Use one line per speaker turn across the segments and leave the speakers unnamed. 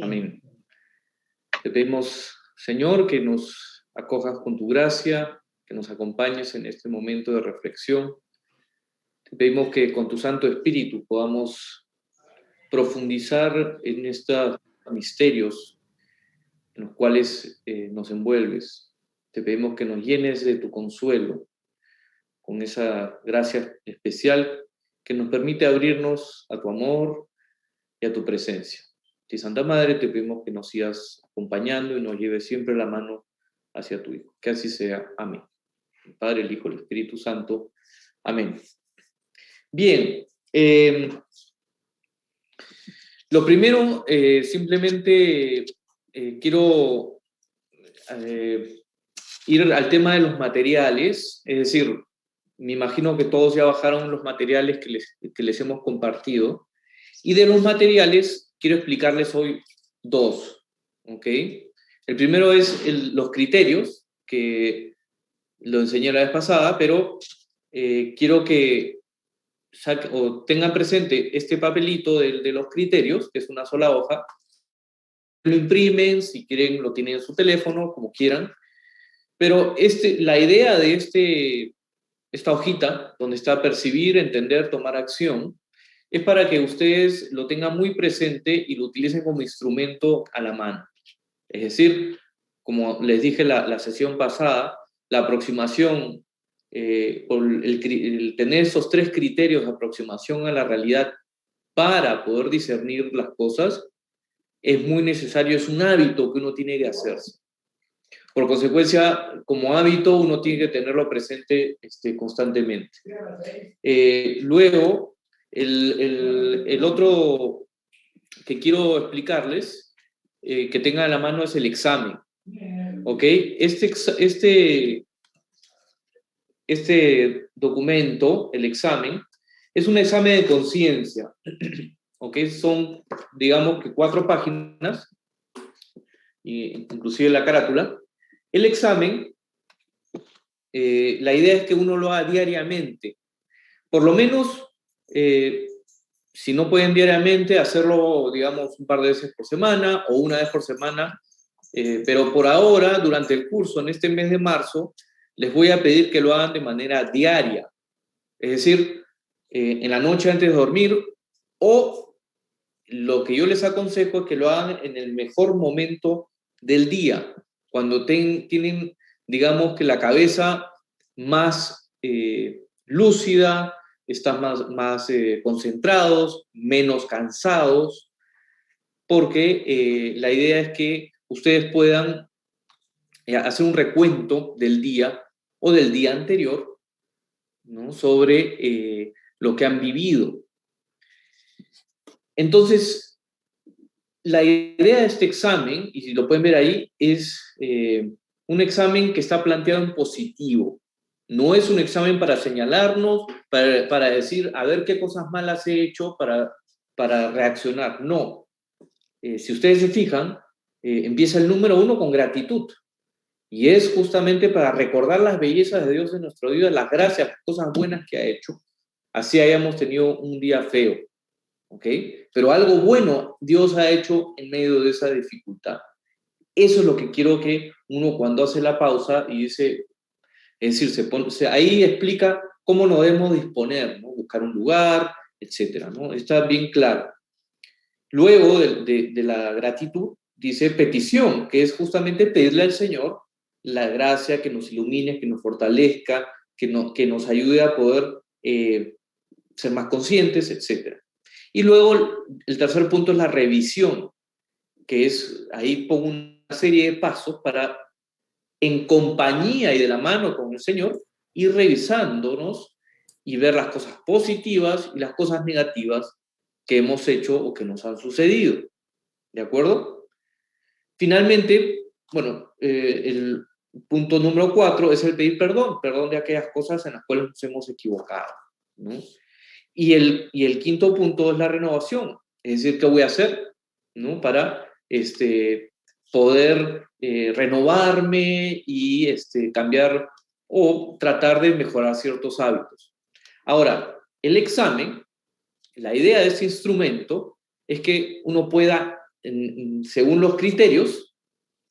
Amén. Te pedimos, Señor, que nos acojas con tu gracia, que nos acompañes en este momento de reflexión. Te pedimos que con tu Santo Espíritu podamos profundizar en estos misterios en los cuales nos envuelves. Te pedimos que nos llenes de tu consuelo, con esa gracia especial que nos permite abrirnos a tu amor y a tu presencia. Y Santa Madre, te pedimos que nos sigas acompañando y nos lleves siempre la mano hacia tu Hijo. Que así sea. Amén. El Padre, el Hijo, el Espíritu Santo. Amén. Bien. Lo primero, simplemente quiero ir al tema de los materiales. Es decir, me imagino que todos ya bajaron los materiales que les hemos compartido. Y de los materiales, quiero explicarles hoy dos, ¿ok? El primero es los criterios, que lo enseñé la vez pasada, pero quiero que tengan presente este papelito de los criterios, que es una sola hoja. Lo imprimen, si quieren lo tienen en su teléfono, como quieran. Pero la idea de esta hojita, donde está percibir, entender, tomar acción, es para que ustedes lo tengan muy presente y lo utilicen como instrumento a la mano. Es decir, como les dije la sesión pasada, la aproximación, por el tener esos tres criterios de aproximación a la realidad para poder discernir las cosas, es muy necesario, es un hábito que uno tiene que hacerse. Por consecuencia, como hábito, uno tiene que tenerlo presente constantemente. Luego, el otro que quiero explicarles, que tengan a la mano, es el examen. ¿Ok? Este documento, el examen, es un examen de conciencia. ¿Ok? Son, digamos que 4 páginas, inclusive la carátula. El examen, la idea es que uno lo haga diariamente. Por lo menos, si no pueden diariamente, hacerlo, digamos, un par de veces por semana o una vez por semana. Pero por ahora, durante el curso, en este mes de marzo, les voy a pedir que lo hagan de manera diaria. Es decir, en la noche antes de dormir, o lo que yo les aconsejo es que lo hagan en el mejor momento del día, cuando tienen, digamos, que la cabeza más lúcida, están más concentrados, menos cansados, porque la idea es que ustedes puedan hacer un recuento del día o del día anterior, ¿no? Sobre lo que han vivido. Entonces, la idea de este examen, y si lo pueden ver ahí, es un examen que está planteado en positivo. No es un examen para señalarnos, para decir, a ver qué cosas malas he hecho para reaccionar. No. Si ustedes se fijan, empieza el número 1 con gratitud. Y es justamente para recordar las bellezas de Dios en nuestro día, las gracias, las cosas buenas que ha hecho. Así hayamos tenido un día feo. ¿Ok? Pero algo bueno Dios ha hecho en medio de esa dificultad. Eso es lo que quiero que uno, cuando hace la pausa y dice, es decir, ahí explica cómo nos debemos disponer, ¿no? Buscar un lugar, etcétera, ¿no? Está bien claro. Luego de la gratitud, dice petición, que es justamente pedirle al Señor la gracia, que nos ilumine, que nos fortalezca, que nos ayude a poder ser más conscientes, etcétera. Y luego el tercer punto es la revisión, que es, ahí pongo una serie de pasos para, en compañía y de la mano con el Señor, ir revisándonos y ver las cosas positivas y las cosas negativas que hemos hecho o que nos han sucedido. ¿De acuerdo? Finalmente, bueno, el punto número 4 es el pedir perdón de aquellas cosas en las cuales nos hemos equivocado, ¿no? Y el quinto punto es la renovación, es decir, ¿qué voy a hacer, ¿no? Para poder renovarme y cambiar o tratar de mejorar ciertos hábitos. Ahora, el examen, la idea de este instrumento es que uno pueda según los criterios,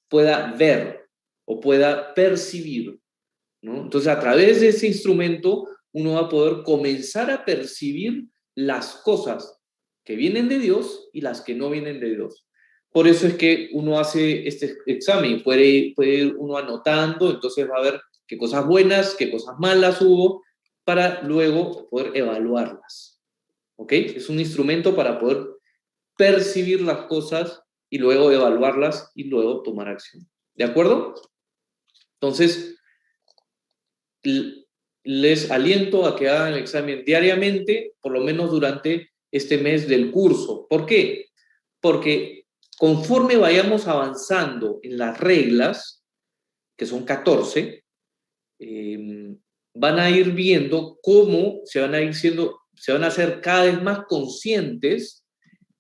pueda ver o pueda percibir, ¿no? Entonces, a través de ese instrumento, uno va a poder comenzar a percibir las cosas que vienen de Dios y las que no vienen de Dios. Por eso es que uno hace este examen, puede ir uno anotando, entonces va a ver qué cosas buenas, qué cosas malas hubo, para luego poder evaluarlas. ¿Ok? Es un instrumento para poder percibir las cosas y luego evaluarlas y luego tomar acción. ¿De acuerdo? Entonces, les aliento a que hagan el examen diariamente, por lo menos durante este mes del curso. ¿Por qué? Porque conforme vayamos avanzando en las reglas, que son 14, van a ir viendo cómo se van a hacer cada vez más conscientes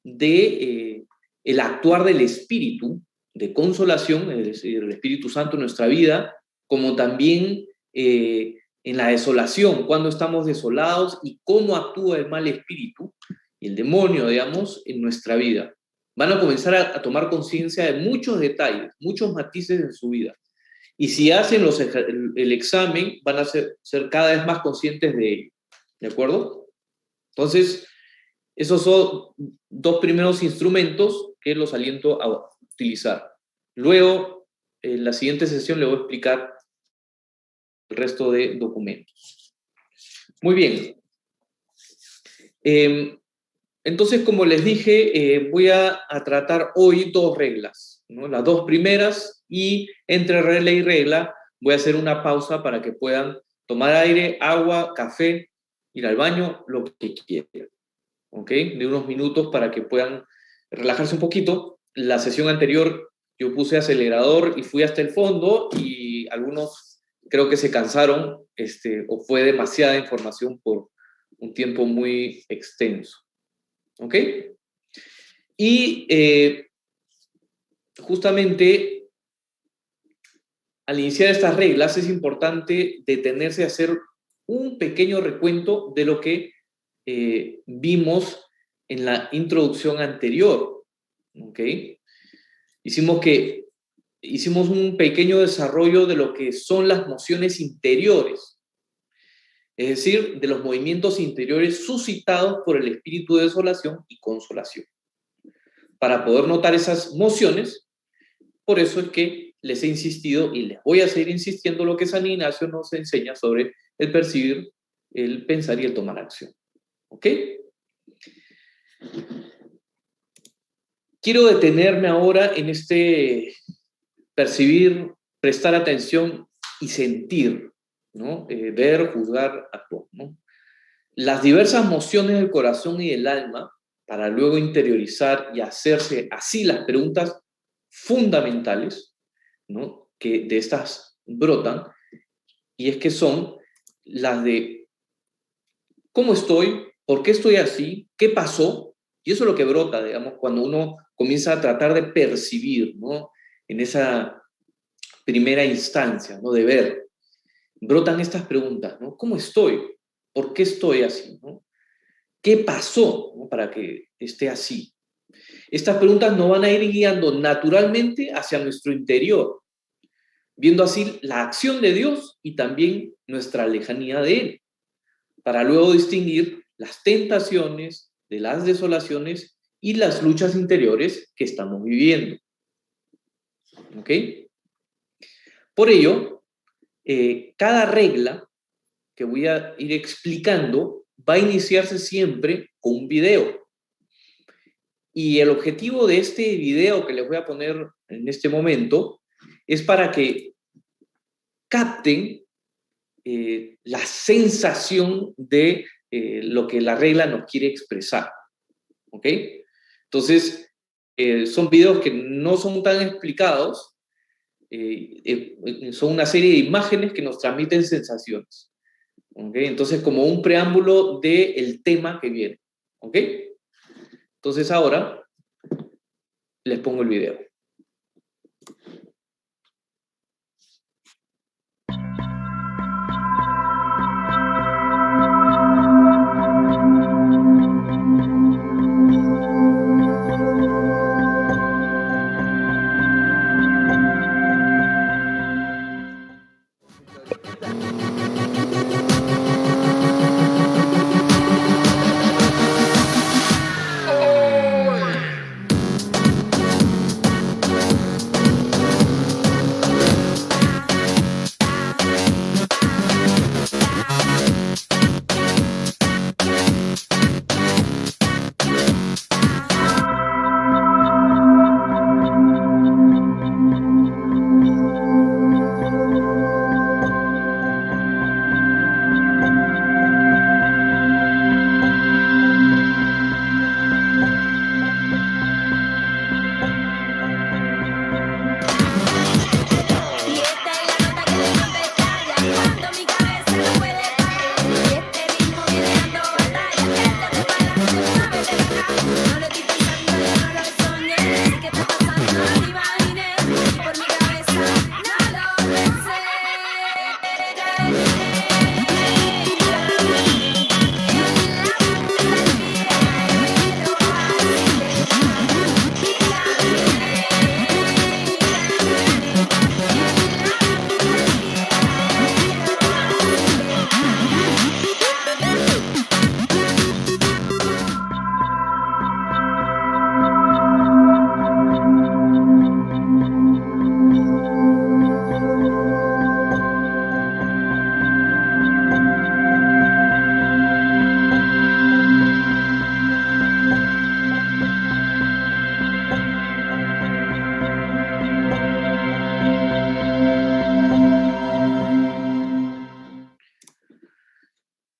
de el actuar del Espíritu, de consolación, es decir, el Espíritu Santo en nuestra vida, como también en la desolación, cuando estamos desolados y cómo actúa el mal espíritu y el demonio, digamos, en nuestra vida. Van a comenzar a tomar conciencia de muchos detalles, muchos matices en su vida. Y si hacen el examen, van a ser cada vez más conscientes de ello. ¿De acuerdo? Entonces, esos son dos primeros instrumentos que los aliento a utilizar. Luego, en la siguiente sesión, le voy a explicar el resto de documentos. Muy bien. Entonces, como les dije, voy a tratar hoy dos reglas, ¿no? Las dos primeras, y entre regla y regla voy a hacer una pausa para que puedan tomar aire, agua, café, ir al baño, lo que quieran. ¿Ok? De unos minutos para que puedan relajarse un poquito. La sesión anterior yo puse acelerador y fui hasta el fondo y algunos creo que se cansaron o fue demasiada información por un tiempo muy extenso. ¿Ok? Y justamente al iniciar estas reglas es importante detenerse a hacer un pequeño recuento de lo que vimos en la introducción anterior. ¿Ok? Hicimos un pequeño desarrollo de lo que son las mociones interiores, es decir, de los movimientos interiores suscitados por el espíritu de desolación y consolación. Para poder notar esas mociones, por eso es que les he insistido y les voy a seguir insistiendo lo que San Ignacio nos enseña sobre el percibir, el pensar y el tomar acción. ¿Ok? Quiero detenerme ahora en este percibir, prestar atención y sentir, ¿no? Ver, juzgar, actuar, ¿no? Las diversas mociones del corazón y del alma, para luego interiorizar y hacerse así las preguntas fundamentales, ¿no? Que de estas brotan, y es que son las de ¿cómo estoy? ¿Por qué estoy así? ¿Qué pasó? Y eso es lo que brota, digamos, cuando uno comienza a tratar de percibir, ¿no? En esa primera instancia, ¿no? De ver. Brotan estas preguntas, ¿no? ¿Cómo estoy? ¿Por qué estoy así? ¿No? ¿Qué pasó, ¿no? Para que esté así? Estas preguntas nos van a ir guiando naturalmente hacia nuestro interior, viendo así la acción de Dios y también nuestra lejanía de Él, para luego distinguir las tentaciones de las desolaciones y las luchas interiores que estamos viviendo. ¿Ok? Por ello, cada regla que voy a ir explicando va a iniciarse siempre con un video. Y el objetivo de este video que les voy a poner en este momento es para que capten la sensación de lo que la regla nos quiere expresar. ¿Ok? Entonces, son videos que no son tan explicados, son una serie de imágenes que nos transmiten sensaciones. ¿Ok? Entonces, como un preámbulo del tema que viene. ¿Ok? Entonces, ahora les pongo el video.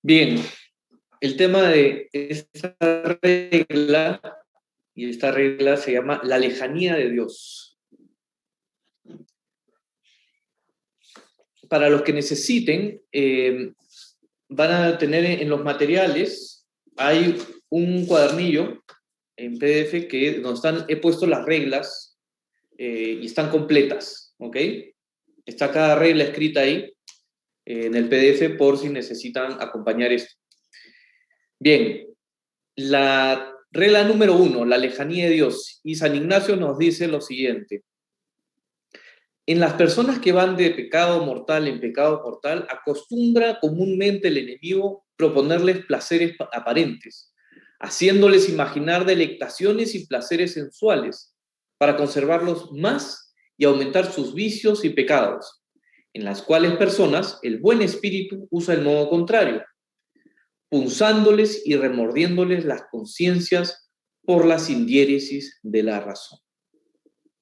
Bien, el tema de esta regla, y esta regla se llama la lejanía de Dios. Para los que necesiten, van a tener en los materiales, hay un cuadernillo en PDF donde he puesto las reglas y están completas, ¿ok? Está cada regla escrita ahí en el PDF por si necesitan acompañar esto. Bien, la regla número 1, la lejanía de Dios. Y San Ignacio nos dice lo siguiente. En las personas que van de pecado mortal en pecado mortal, acostumbra comúnmente el enemigo proponerles placeres aparentes, haciéndoles imaginar delectaciones y placeres sensuales, para conservarlos más y aumentar sus vicios y pecados, en las cuales personas el buen espíritu usa el modo contrario, punzándoles y remordiéndoles las conciencias por la sindiéresis de la razón.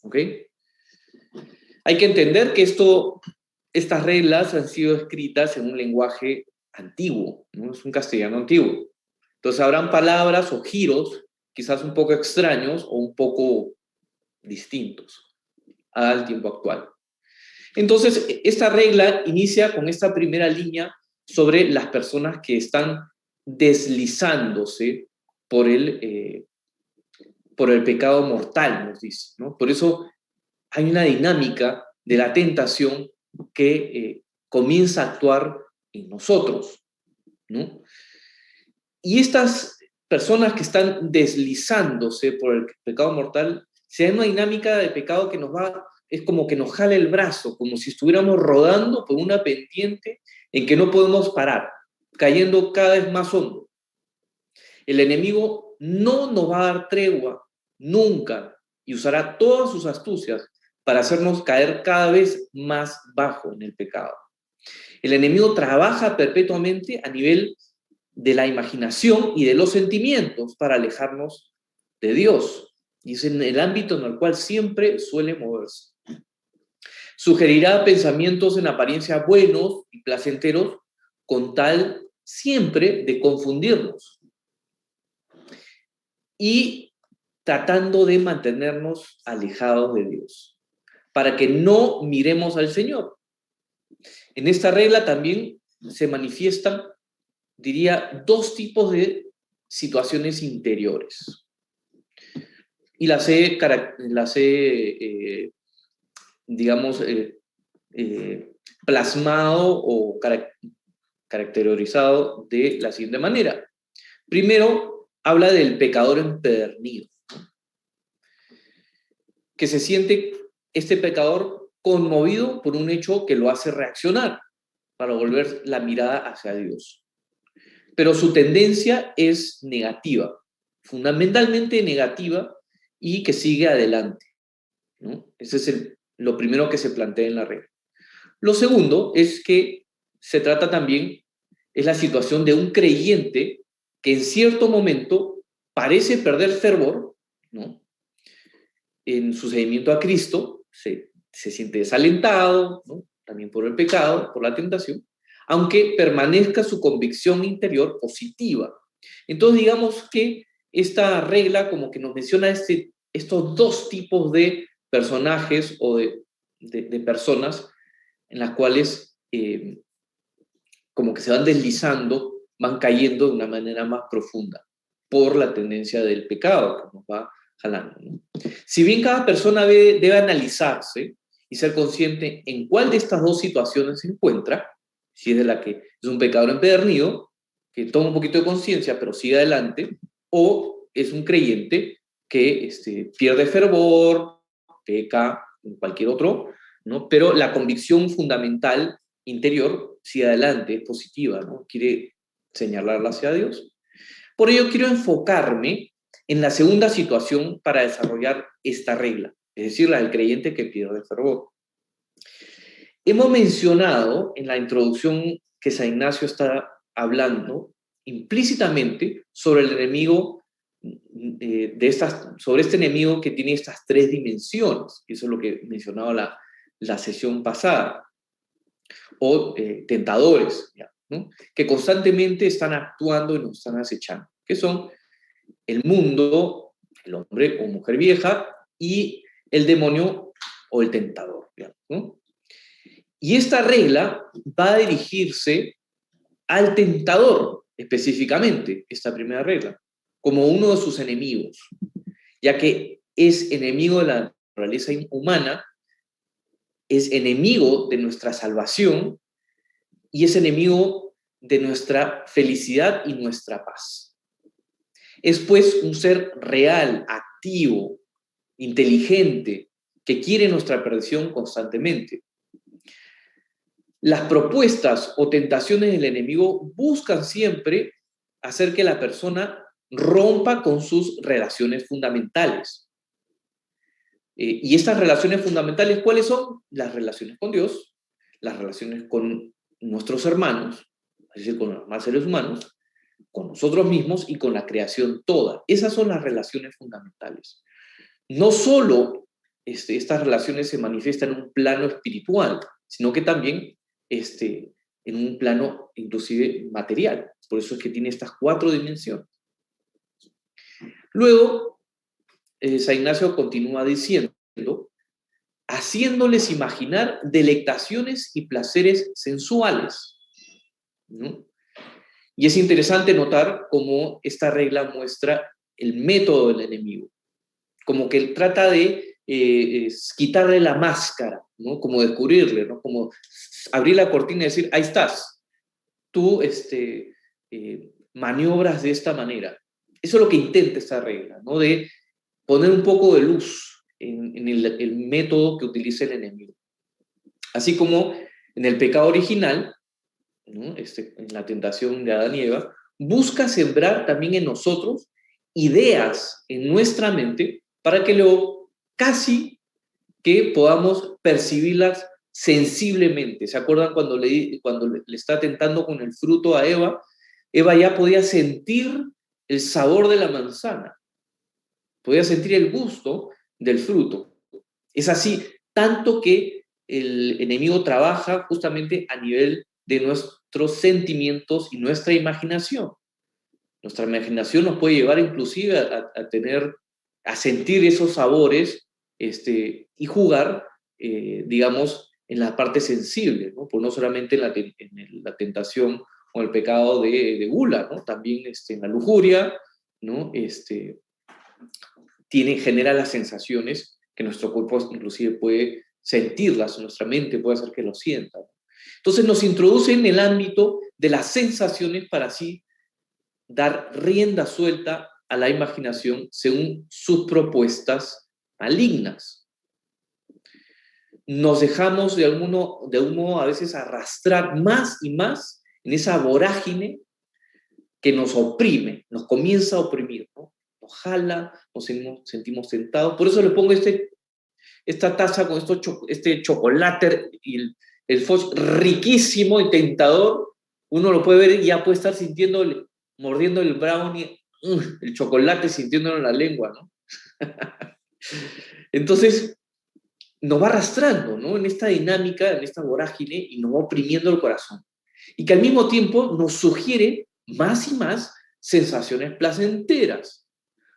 ¿Ok? Hay que entender que estas reglas han sido escritas en un lenguaje antiguo, ¿no? Es un castellano antiguo. Entonces habrán palabras o giros quizás un poco extraños o un poco distintos al tiempo actual. Entonces, esta regla inicia con esta primera línea sobre las personas que están deslizándose por el pecado mortal, nos dice, ¿no? Por eso hay una dinámica de la tentación que comienza a actuar en nosotros, ¿no? Y estas personas que están deslizándose por el pecado mortal, se da una dinámica de pecado que es como que nos jala el brazo, como si estuviéramos rodando por una pendiente en que no podemos parar, cayendo cada vez más hondo. El enemigo no nos va a dar tregua, nunca, y usará todas sus astucias para hacernos caer cada vez más bajo en el pecado. El enemigo trabaja perpetuamente a nivel de la imaginación y de los sentimientos para alejarnos de Dios. Y es en el ámbito en el cual siempre suele moverse. Sugerirá pensamientos en apariencia buenos y placenteros con tal siempre de confundirnos. Y tratando de mantenernos alejados de Dios, para que no miremos al Señor. En esta regla también se manifiestan, diría, dos tipos de situaciones interiores. Y las he digamos, plasmado o caracterizado de la siguiente manera. Primero, habla del pecador empedernido, que se siente este pecador conmovido por un hecho que lo hace reaccionar para volver la mirada hacia Dios. Pero su tendencia es negativa, fundamentalmente negativa, y que sigue adelante, ¿no? Ese es lo primero que se plantea en la regla. Lo segundo es que se trata también, es la situación de un creyente que en cierto momento parece perder fervor, ¿no? En su seguimiento a Cristo, se siente desalentado, ¿no? También por el pecado, por la tentación, aunque permanezca su convicción interior positiva. Entonces, digamos que esta regla como que nos menciona estos dos tipos de personajes o de personas en las cuales como que se van deslizando, van cayendo de una manera más profunda por la tendencia del pecado que nos va jalando, ¿no? Si bien cada persona debe analizarse y ser consciente en cuál de estas dos situaciones se encuentra, si es de la que es un pecador empedernido, que toma un poquito de conciencia pero sigue adelante, o es un creyente que pierde fervor, peca, en cualquier otro, ¿no? Pero la convicción fundamental interior sigue adelante, es positiva, ¿no? Quiere señalarla hacia Dios. Por ello quiero enfocarme en la segunda situación para desarrollar esta regla, es decir, la del creyente que pierde fervor. Hemos mencionado en la introducción que San Ignacio está hablando implícitamente sobre el enemigo sobre este enemigo que tiene estas tres dimensiones. Eso es lo que mencionaba la sesión pasada. O tentadores. ¿Ya? ¿no? Que constantemente están actuando y nos están acechando, que son el mundo, el hombre o mujer vieja, y el demonio o el tentador, digamos, ¿no? Y esta regla va a dirigirse al tentador, específicamente, esta primera regla, como uno de sus enemigos, ya que es enemigo de la naturaleza humana, es enemigo de nuestra salvación y es enemigo de nuestra felicidad y nuestra paz. Es pues un ser real, activo, inteligente, que quiere nuestra perdición constantemente. Las propuestas o tentaciones del enemigo buscan siempre hacer que la persona rompa con sus relaciones fundamentales. Y estas relaciones fundamentales, ¿cuáles son? Las relaciones con Dios, las relaciones con nuestros hermanos, es decir, con los demás seres humanos, con nosotros mismos y con la creación toda. Esas son las relaciones fundamentales. No solo estas relaciones se manifiestan en un plano espiritual, sino que también en un plano inclusive material. Por eso es que tiene estas 4 dimensiones. Luego, San Ignacio continúa diciendo, haciéndoles imaginar delectaciones y placeres sensuales, ¿no? Y es interesante notar cómo esta regla muestra el método del enemigo, como que él trata de quitarle la máscara, ¿no? Como descubrirle, ¿no? Como abrir la cortina y decir, ahí estás, tú maniobras de esta manera. Eso es lo que intenta esta regla, ¿no? De poner un poco de luz en el método que utiliza el enemigo. Así como en el pecado original, ¿no? En la tentación de Adán y Eva, busca sembrar también en nosotros ideas en nuestra mente para que luego casi que podamos percibirlas sensiblemente. ¿Se acuerdan cuando le está tentando con el fruto a Eva? Eva ya podía sentir el sabor de la manzana, podía sentir el gusto del fruto. Es así, tanto que el enemigo trabaja justamente a nivel de nuestros sentimientos y nuestra imaginación. Nuestra imaginación nos puede llevar inclusive a sentir esos sabores y jugar, digamos, en la parte sensible, ¿no? Pues no solamente en la tentación o el pecado de gula, ¿no? También en la lujuria, ¿no? Genera las sensaciones que nuestro cuerpo inclusive puede sentirlas, nuestra mente puede hacer que lo sienta. Entonces nos introduce en el ámbito de las sensaciones para así dar rienda suelta a la imaginación según sus propuestas malignas. Nos dejamos de algún modo a veces arrastrar más y más en esa vorágine que nos oprime, nos comienza a oprimir, ¿no? Nos jala, nos sentimos tentados. Por eso le pongo esta taza con este chocolate y el Foch riquísimo y tentador. Uno lo puede ver y ya puede estar mordiendo el brownie, el chocolate, sintiéndolo en la lengua, ¿no? Entonces, nos va arrastrando, ¿no? En esta dinámica, en esta vorágine, y nos va oprimiendo el corazón. Y que al mismo tiempo nos sugiere más y más sensaciones placenteras,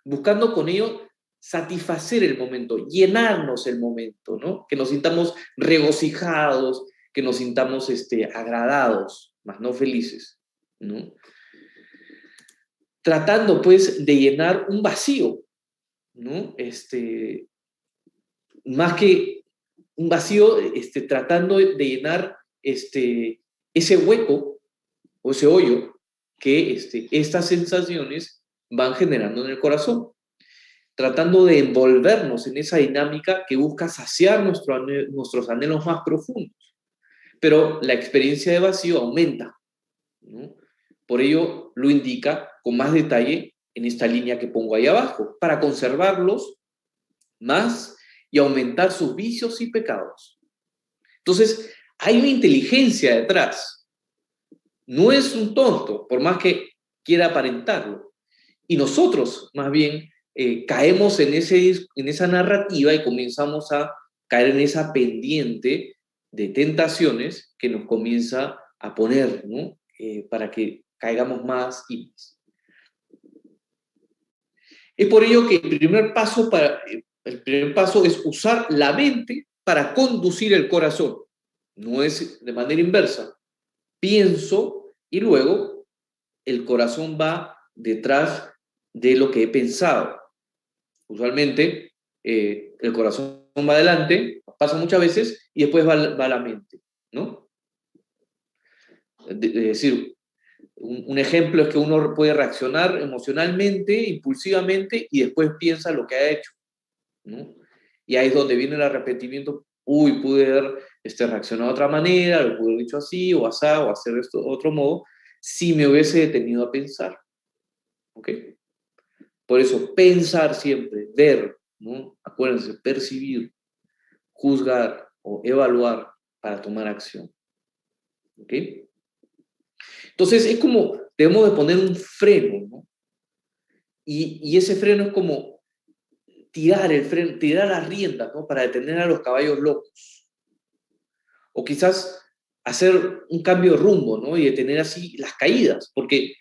buscando con ello satisfacer el momento, llenarnos el momento, ¿no? Que nos sintamos regocijados, que nos sintamos agradados, más no felices, ¿no? Tratando, pues, de llenar un vacío, ¿no? Más que un vacío, tratando de llenar ese hueco o ese hoyo que estas sensaciones van generando en el corazón, tratando de envolvernos en esa dinámica que busca saciar nuestros anhelos más profundos. Pero la experiencia de vacío aumenta, ¿no? Por ello lo indica con más detalle en esta línea que pongo ahí abajo, para conservarlos más y aumentar sus vicios y pecados. Entonces, hay una inteligencia detrás. No es un tonto, por más que quiera aparentarlo. Y nosotros, más bien, caemos en esa narrativa y comenzamos a caer en esa pendiente de tentaciones que nos comienza a poner, ¿no? para que caigamos más y más. Es por ello que el primer paso es usar la mente para conducir el corazón. No es de manera inversa. Pienso y luego el corazón va detrás de lo que he pensado. Usualmente el corazón va adelante, pasa muchas veces, y después va la mente, ¿no? Es decir, un ejemplo es que uno puede reaccionar emocionalmente, impulsivamente, y después piensa lo que ha hecho, ¿no? Y ahí es donde viene el arrepentimiento. Uy, pude haber reaccionado de otra manera, lo pude haber dicho así, o asá, o hacer esto de otro modo, si me hubiese detenido a pensar. ¿Ok? Por eso, pensar siempre, ver, ¿no? Acuérdense, percibir, juzgar o evaluar para tomar acción. ¿Ok? Entonces, es como, debemos de poner un freno, ¿no? Y ese freno es como tirar el freno, tirar las riendas, ¿no? Para detener a los caballos locos. O quizás hacer un cambio de rumbo, ¿no? Y detener así las caídas, porque,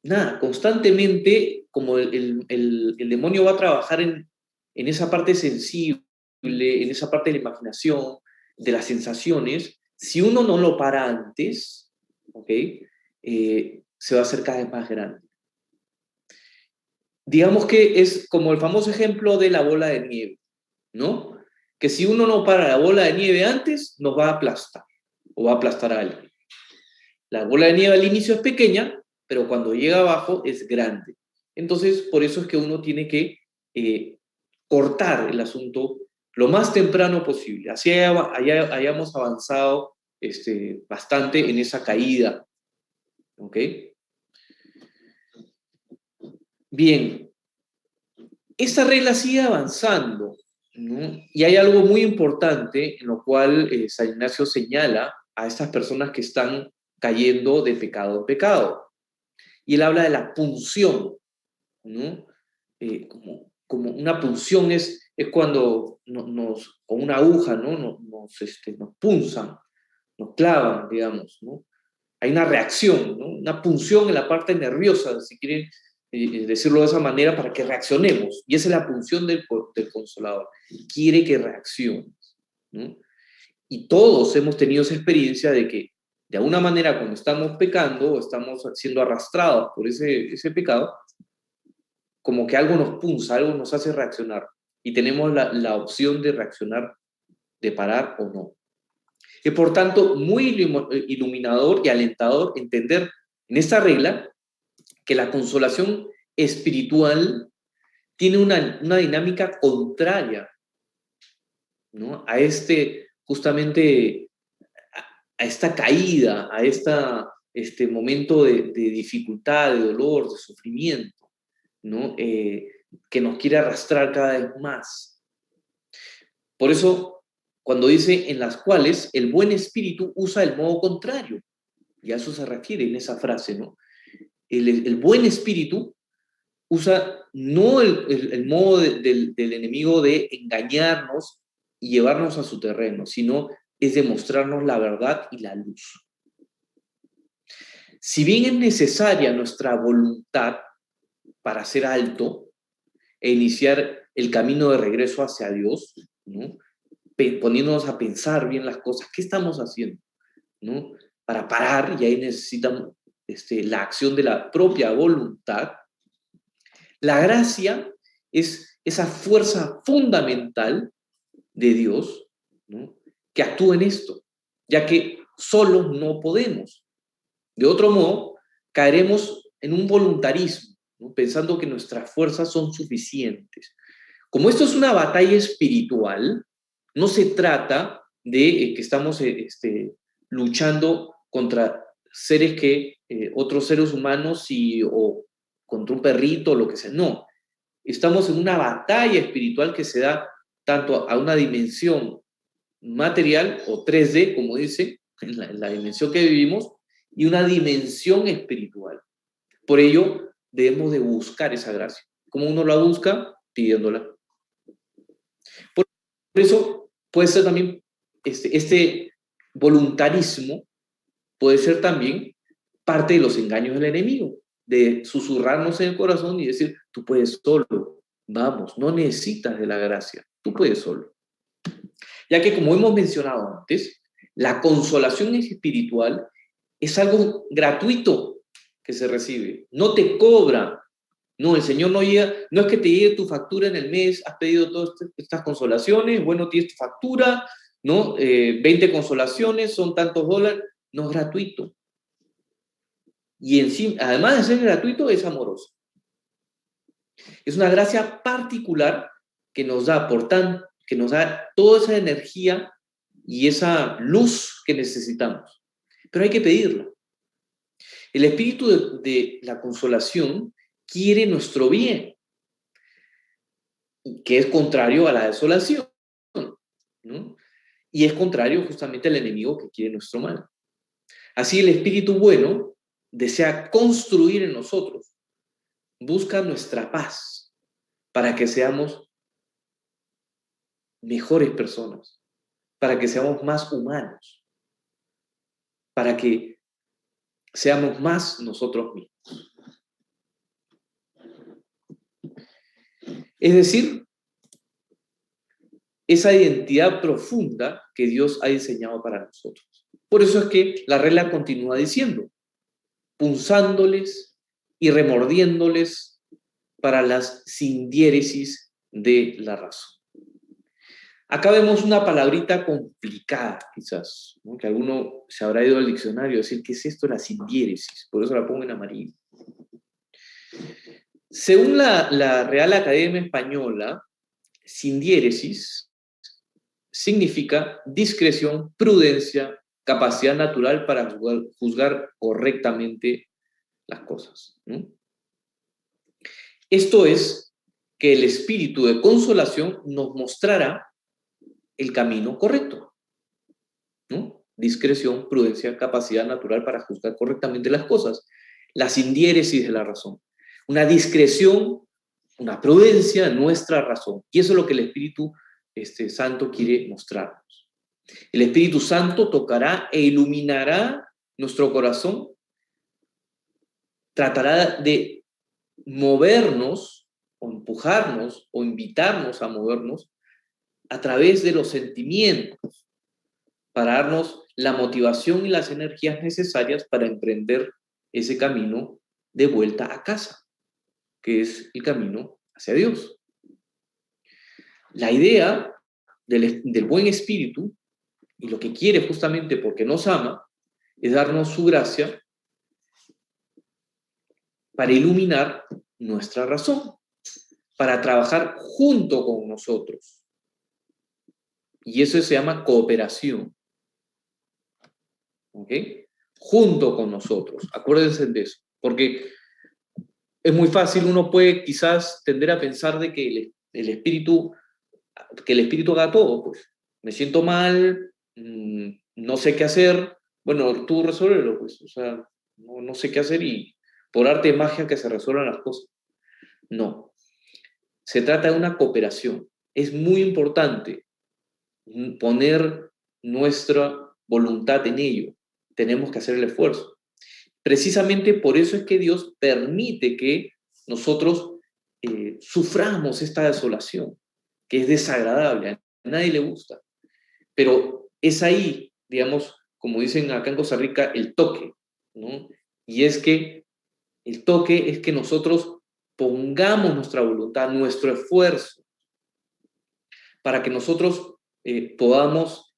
nada, constantemente, como el demonio va a trabajar en esa parte sensible, en esa parte de la imaginación, de las sensaciones, si uno no lo para antes, ¿ok? Se va a hacer cada vez más grande. Digamos que es como el famoso ejemplo de la bola de nieve, ¿no? Que si uno no para la bola de nieve antes, nos va a aplastar o va a aplastar a alguien. La bola de nieve al inicio es pequeña, pero cuando llega abajo es grande. Entonces, por eso es que uno tiene que cortar el asunto lo más temprano posible. Así hayamos avanzado bastante en esa caída. ¿Ok? Bien, esta regla sigue avanzando, ¿no? Y hay algo muy importante en lo cual San Ignacio señala a estas personas que están cayendo de pecado en pecado. Y él habla de la punción, ¿no? Como una punción es cuando con una aguja, ¿no? Nos punzan, nos clavan, digamos, ¿no? Hay una reacción, ¿no? Una punción en la parte nerviosa, si quieren decirlo de esa manera, para que reaccionemos. Y esa es la punción del Consolador. Quiere que reacciones, ¿no? Y todos hemos tenido esa experiencia de que, de alguna manera, cuando estamos pecando o estamos siendo arrastrados por ese pecado, como que algo nos punza, algo nos hace reaccionar. Y tenemos la opción de reaccionar, de parar o no. Es por tanto muy iluminador y alentador entender en esta regla que la consolación espiritual tiene una dinámica contraria, ¿no? A justamente, a esta caída, a este momento de dificultad, de dolor, de sufrimiento, ¿no? Que nos quiere arrastrar cada vez más. Por eso, cuando dice en las cuales el buen espíritu usa el modo contrario, y a eso se refiere en esa frase, ¿no? El buen espíritu usa no el modo del enemigo de engañarnos y llevarnos a su terreno, sino es demostrarnos la verdad y la luz. Si bien es necesaria nuestra voluntad para hacer alto e iniciar el camino de regreso hacia Dios, ¿no? Poniéndonos a pensar bien las cosas, ¿qué estamos haciendo? ¿No? Para parar, y ahí necesitamos la acción de la propia voluntad. La gracia es esa fuerza fundamental de Dios, ¿no? Que actúa en esto, ya que solos no podemos. De otro modo, caeremos en un voluntarismo, ¿no? Pensando que nuestras fuerzas son suficientes. Como esto es una batalla espiritual, no se trata de que estamos luchando contra otros seres humanos o contra un perrito o lo que sea. No, estamos en una batalla espiritual que se da tanto a una dimensión material o 3D, como dice, en la dimensión que vivimos, y una dimensión espiritual. Por ello, debemos de buscar esa gracia. ¿Cómo uno la busca? Pidiéndola. Por eso puede ser también este voluntarismo, puede ser también parte de los engaños del enemigo, de susurrarnos en el corazón y decir, tú puedes solo, vamos, no necesitas de la gracia, tú puedes solo. Ya que como hemos mencionado antes, la consolación espiritual es algo gratuito que se recibe, no te cobra. No, el Señor no llega, no es que te llegue tu factura en el mes, has pedido todas estas consolaciones, bueno, tienes tu factura, ¿no? 20 consolaciones, son tantos dólares, no es gratuito. Y encima, además de ser gratuito, es amoroso. Es una gracia particular que nos da, que nos da toda esa energía y esa luz que necesitamos. Pero hay que pedirla. El espíritu de la consolación quiere nuestro bien, que es contrario a la desolación, ¿no? Y es contrario justamente al enemigo que quiere nuestro mal. Así el espíritu bueno desea construir en nosotros, busca nuestra paz para que seamos mejores personas, para que seamos más humanos, para que seamos más nosotros mismos. Es decir, esa identidad profunda que Dios ha diseñado para nosotros. Por eso es que la regla continúa diciendo, punzándoles y remordiéndoles para las sindiéresis de la razón. Acá vemos una palabrita complicada, quizás, ¿no? Que alguno se habrá ido al diccionario a decir, ¿qué es esto de la sindiéresis? Por eso la pongo en amarillo. Según la Real Academia Española, sindiéresis significa discreción, prudencia, capacidad natural para juzgar correctamente las cosas, ¿no? Esto es que el espíritu de consolación nos mostrará el camino correcto, ¿no? Discreción, prudencia, capacidad natural para juzgar correctamente las cosas, la sindiéresis de la razón, una discreción, una prudencia en nuestra razón. Y eso es lo que el Espíritu Santo quiere mostrarnos. El Espíritu Santo tocará e iluminará nuestro corazón, tratará de movernos o empujarnos o invitarnos a movernos a través de los sentimientos para darnos la motivación y las energías necesarias para emprender ese camino de vuelta a casa, que es el camino hacia Dios. La idea del buen espíritu, y lo que quiere justamente porque nos ama, es darnos su gracia para iluminar nuestra razón, para trabajar junto con nosotros. Y eso se llama cooperación. ¿Ok? Junto con nosotros. Acuérdense de eso. Porque es muy fácil, uno puede quizás tender a pensar de que el espíritu haga todo. Pues me siento mal, no sé qué hacer. Bueno, tú resuélvelo, pues. O sea, no sé qué hacer y por arte de magia que se resuelvan las cosas. No. Se trata de una cooperación. Es muy importante poner nuestra voluntad en ello. Tenemos que hacer el esfuerzo. Precisamente por eso es que Dios permite que nosotros suframos esta desolación, que es desagradable, a nadie le gusta. Pero es ahí, digamos, como dicen acá en Costa Rica, el toque, ¿no? Y es que el toque es que nosotros pongamos nuestra voluntad, nuestro esfuerzo, para que nosotros podamos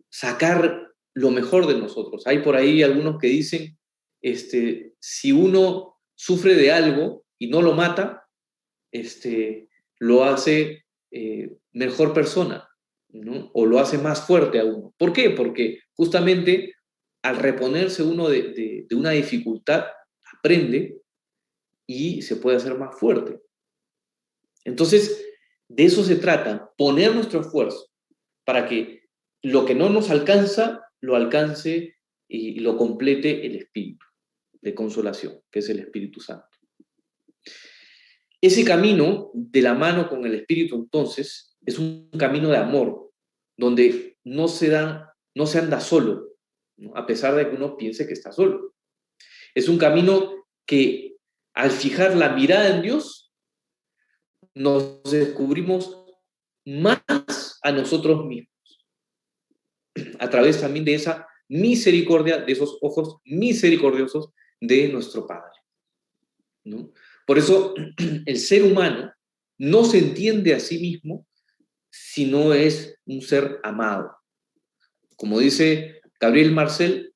sacar lo mejor de nosotros. Hay por ahí algunos que dicen, si uno sufre de algo y no lo mata, lo hace mejor persona, ¿no? O lo hace más fuerte a uno. ¿Por qué? Porque justamente al reponerse uno de una dificultad, aprende y se puede hacer más fuerte. Entonces, de eso se trata, poner nuestro esfuerzo para que lo que no nos alcanza, lo alcance y lo complete el Espíritu de consolación, que es el Espíritu Santo. Ese camino de la mano con el Espíritu, entonces, es un camino de amor, donde no se anda solo, ¿no? A pesar de que uno piense que está solo. Es un camino que al fijar la mirada en Dios, nos descubrimos más a nosotros mismos, a través también de esa misericordia, de esos ojos misericordiosos de nuestro Padre, ¿no? Por eso el ser humano no se entiende a sí mismo si no es un ser amado. Como dice Gabriel Marcel,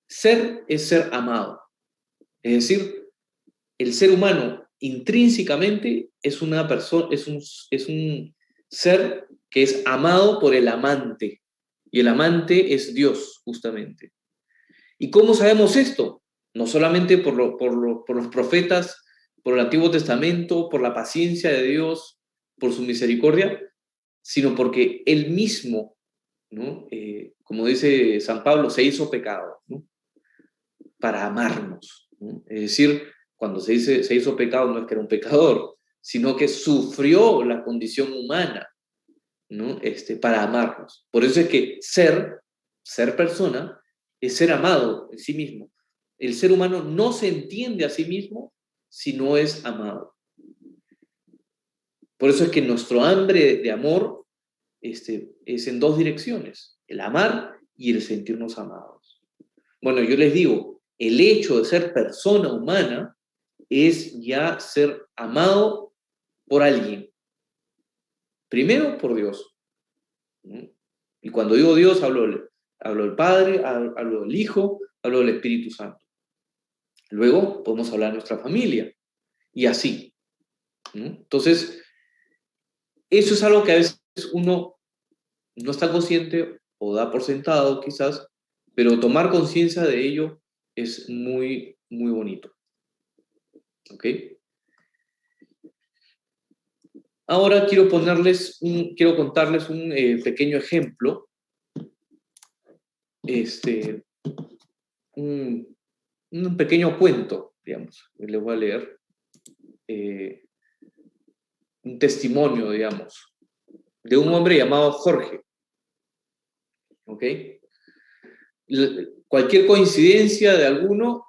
ser es ser amado. Es decir, el ser humano intrínsecamente es una persona, es un ser que es amado por el amante. Y el amante es Dios, justamente. ¿Y cómo sabemos esto? No solamente por los profetas, por el Antiguo Testamento, por la paciencia de Dios, por su misericordia, sino porque Él mismo, ¿no? Como dice San Pablo, se hizo pecado, ¿no? Para amarnos, ¿no? Es decir, cuando se dice se hizo pecado no es que era un pecador, sino que sufrió la condición humana, ¿no? Para amarnos. Por eso es que ser persona, es ser amado en sí mismo. El ser humano no se entiende a sí mismo si no es amado. Por eso es que nuestro hambre de amor es en dos direcciones, el amar y el sentirnos amados. Bueno, yo les digo, el hecho de ser persona humana es ya ser amado por alguien. Primero por Dios, ¿no? Y cuando digo Dios, hablo del Padre, hablo del Hijo, hablo del Espíritu Santo. Luego podemos hablar de nuestra familia y así, ¿no? Entonces, eso es algo que a veces uno no está consciente o da por sentado quizás, pero tomar conciencia de ello es muy, muy bonito. ¿Ok? Ahora quiero contarles un pequeño ejemplo, un, un pequeño cuento, digamos, que les voy a leer, eh, un testimonio, digamos, de un hombre llamado Jorge. ¿Ok? Cualquier coincidencia de alguno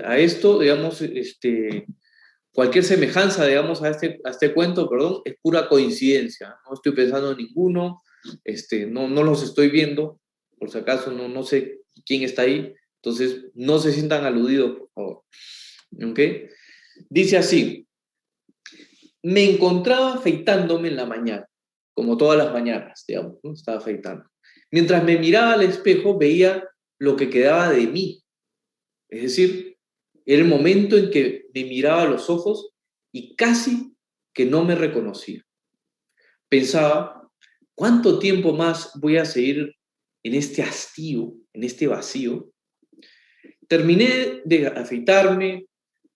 a esto, digamos, cualquier semejanza, digamos, a este cuento, perdón, es pura coincidencia. No estoy pensando en ninguno, no los estoy viendo, por si acaso no sé quién está ahí, entonces no se sientan aludidos, por favor. ¿Ok? Dice así: me encontraba afeitándome en la mañana, como todas las mañanas, digamos, ¿no? Estaba afeitando. Mientras me miraba al espejo, veía lo que quedaba de mí. Es decir, era el momento en que me miraba a los ojos y casi que no me reconocía. Pensaba, ¿cuánto tiempo más voy a seguir en este hastío, en este vacío? Terminé de afeitarme,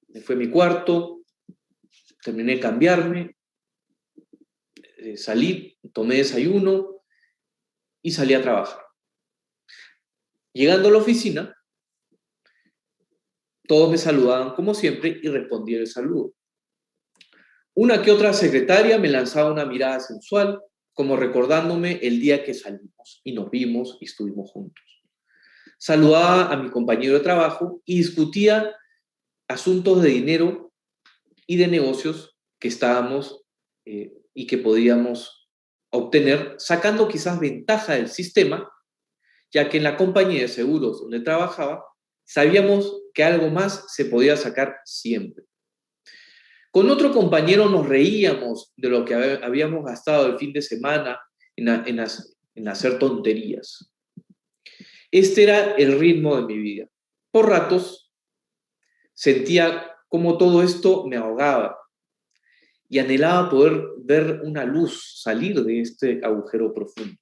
me fui a mi cuarto, terminé de cambiarme, salí, tomé desayuno y salí a trabajar. Llegando a la oficina, todos me saludaban como siempre y respondí el saludo. Una que otra secretaria me lanzaba una mirada sensual, como recordándome el día que salimos y nos vimos y estuvimos juntos. Saludaba a mi compañero de trabajo y discutía asuntos de dinero y de negocios que estábamos y que podíamos obtener, sacando quizás ventaja del sistema, ya que en la compañía de seguros donde trabajaba, sabíamos que algo más se podía sacar siempre. Con otro compañero nos reíamos de lo que habíamos gastado el fin de semana en hacer tonterías. Este era el ritmo de mi vida. Por ratos sentía como todo esto me ahogaba y anhelaba poder ver una luz salir de este agujero profundo.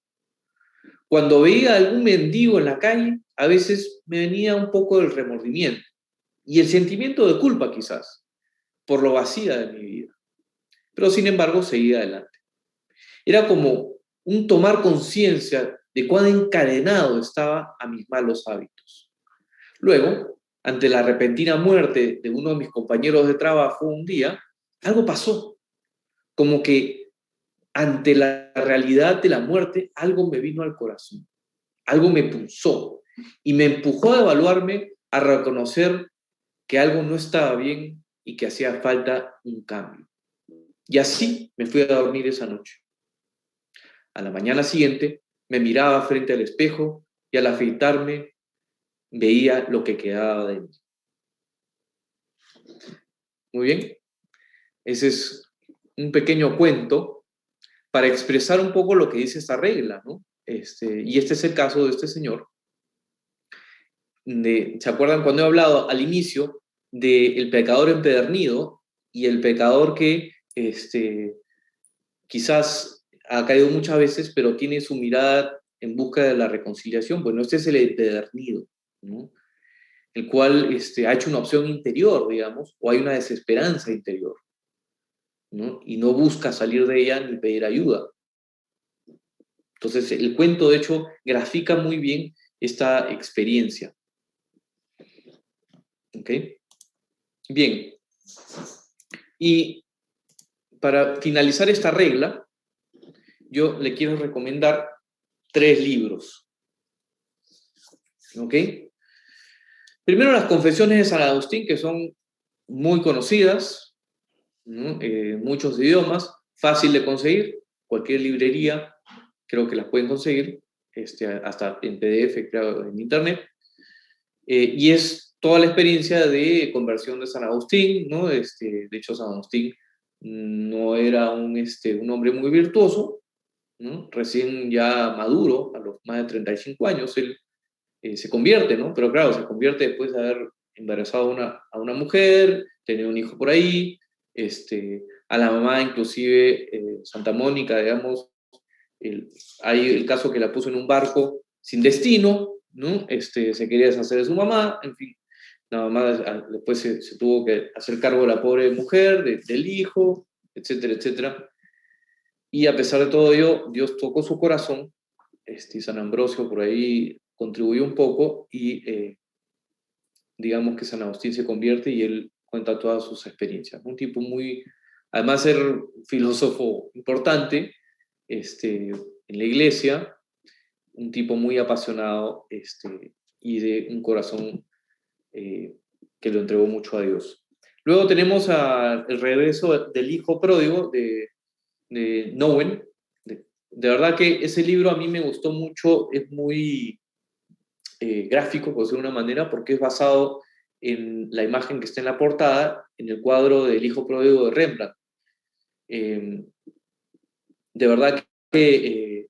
Cuando veía a algún mendigo en la calle, a veces me venía un poco el remordimiento y el sentimiento de culpa quizás por lo vacía de mi vida. Pero sin embargo seguía adelante. Era como un tomar conciencia de cuán encadenado estaba a mis malos hábitos. Luego, ante la repentina muerte de uno de mis compañeros de trabajo un día, algo pasó. Como que ante la realidad de la muerte, algo me vino al corazón, algo me pulsó y me empujó a evaluarme a reconocer que algo no estaba bien y que hacía falta un cambio. Y así me fui a dormir esa noche. A la mañana siguiente me miraba frente al espejo y al afeitarme veía lo que quedaba de mí. Muy bien, ese es un pequeño cuento para expresar un poco lo que dice esta regla, ¿no? Y este es el caso de este señor. ¿Se acuerdan cuando he hablado al inicio del pecador empedernido y el pecador que quizás ha caído muchas veces, pero tiene su mirada en busca de la reconciliación? Bueno, este es el empedernido, ¿no? El cual ha hecho una opción interior, digamos, o hay una desesperanza interior, ¿no? Y no busca salir de ella ni pedir ayuda. Entonces, el cuento, de hecho, grafica muy bien esta experiencia. ¿Ok? Bien. Y para finalizar esta regla, yo le quiero recomendar 3 libros. ¿Ok? Primero, las Confesiones de San Agustín, que son muy conocidas, ¿no? Muchos idiomas, fácil de conseguir, cualquier librería creo que las pueden conseguir, hasta en PDF, claro, en internet, y es toda la experiencia de conversión de San Agustín, ¿no? De hecho, San Agustín no era un hombre muy virtuoso, ¿no? Recién ya maduro, a los más de 35 años, él se convierte, ¿no? Pero claro, se convierte después de haber embarazado a una mujer, tener un hijo por ahí, a la mamá inclusive, Santa Mónica, digamos, hay el caso que la puso en un barco sin destino, ¿no? Se quería deshacer de su mamá, en fin, la mamá después se tuvo que hacer cargo de la pobre mujer, del hijo, etcétera, etcétera. Y a pesar de todo ello, Dios tocó su corazón, San Ambrosio por ahí contribuyó un poco y digamos que San Agustín se convierte y él cuenta todas sus experiencias. Un tipo muy, además de ser filósofo importante en la iglesia, un tipo muy apasionado y de un corazón que lo entregó mucho a Dios. Luego tenemos el regreso del hijo pródigo de Nowen. De verdad que ese libro a mí me gustó mucho, es muy gráfico, por decirlo de una manera, porque es basado en la imagen que está en la portada, en el cuadro del hijo pródigo de Rembrandt. De verdad que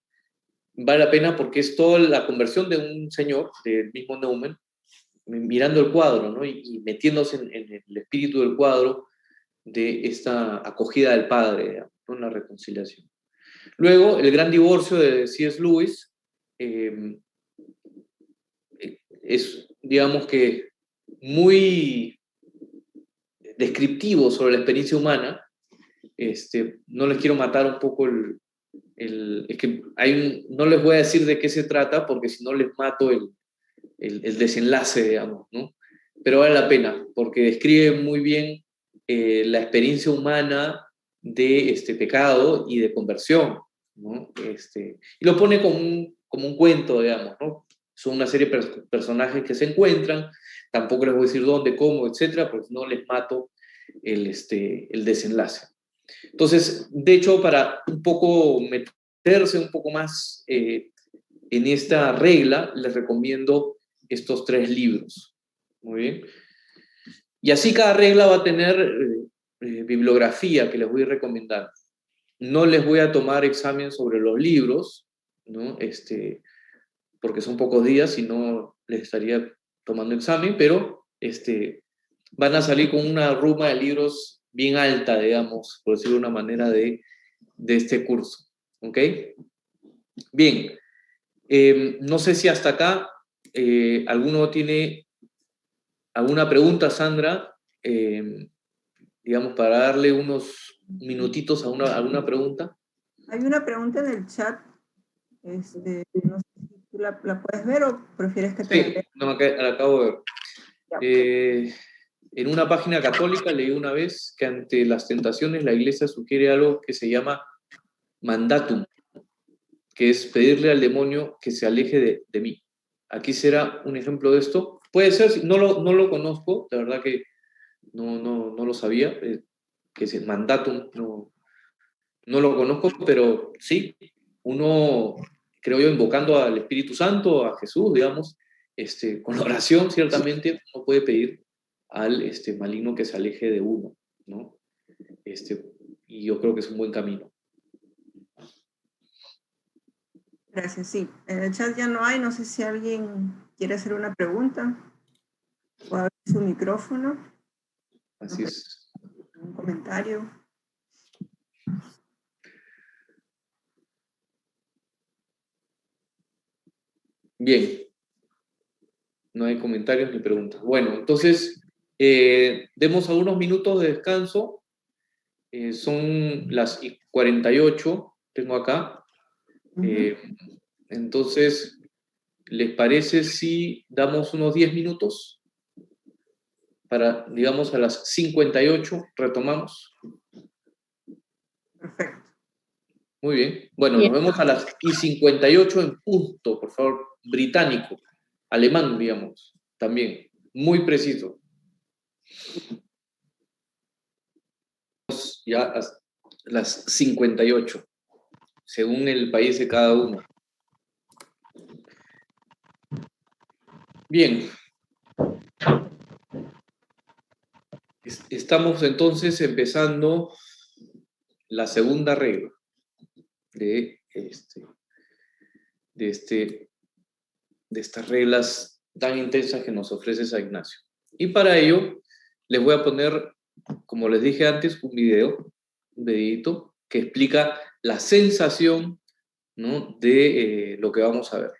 vale la pena porque es toda la conversión de un señor, del mismo Neumann, mirando el cuadro, ¿no? y metiéndose en el espíritu del cuadro de esta acogida del padre, digamos, ¿no? En la reconciliación. Luego, El gran divorcio de C.S. Lewis es, digamos que, muy descriptivo sobre la experiencia humana. No les quiero matar un poco es que no les voy a decir de qué se trata porque si no les mato el desenlace, digamos, ¿no? Pero vale la pena porque describe muy bien la experiencia humana de este pecado y de conversión, ¿no? Y lo pone como un cuento, digamos, ¿no? Son una serie de personajes que se encuentran, tampoco les voy a decir dónde, cómo, etcétera, porque no les mato el desenlace. Entonces, de hecho, para un poco meterse un poco más en esta regla, les recomiendo estos 3 libros. Muy bien. Y así cada regla va a tener bibliografía que les voy a recomendar. No les voy a tomar examen sobre los libros, ¿no? Porque son pocos días y no les estaría tomando examen, pero van a salir con una ruma de libros bien alta, digamos, por decirlo de una manera, de este curso. ¿Ok? Bien. No sé si hasta acá alguno tiene alguna pregunta, Sandra, digamos, para darle unos minutitos a alguna pregunta.
Hay una pregunta en el chat, no sé si tú la puedes ver o prefieres que te la lea.
Sí, no, la acabo de ver. En una página católica leí una vez que ante las tentaciones la iglesia sugiere algo que se llama mandatum, que es pedirle al demonio que se aleje de mí. aquí será un ejemplo de esto. Puede ser, no lo conozco, la verdad que no lo sabía, que es el mandatum, no lo conozco, pero sí, uno, creo yo, invocando al Espíritu Santo, a Jesús, digamos, con la oración, ciertamente, uno puede pedir al maligno que se aleje de uno, ¿no? Y yo creo que es un buen camino.
Gracias, sí. En el chat ya no hay, no sé si alguien quiere hacer una pregunta o abrir su micrófono.
Así es.
Un comentario.
Bien. No hay comentarios ni preguntas. Bueno, entonces, demos algunos minutos de descanso. Son las 48, tengo acá. Entonces, ¿les parece si damos unos 10 minutos? Para, digamos, a las 58 retomamos.
Perfecto.
Muy bien. Bueno, nos vemos a las 58 en punto, por favor. Británico, alemán, digamos, también. Muy preciso. Ya a las 58, según el país de cada uno. Bien. Estamos entonces empezando la segunda regla de estas reglas tan intensas que nos ofrece San Ignacio. Y para ello les voy a poner, como les dije antes, un videito, que explica la sensación, ¿no?, de lo que vamos a ver,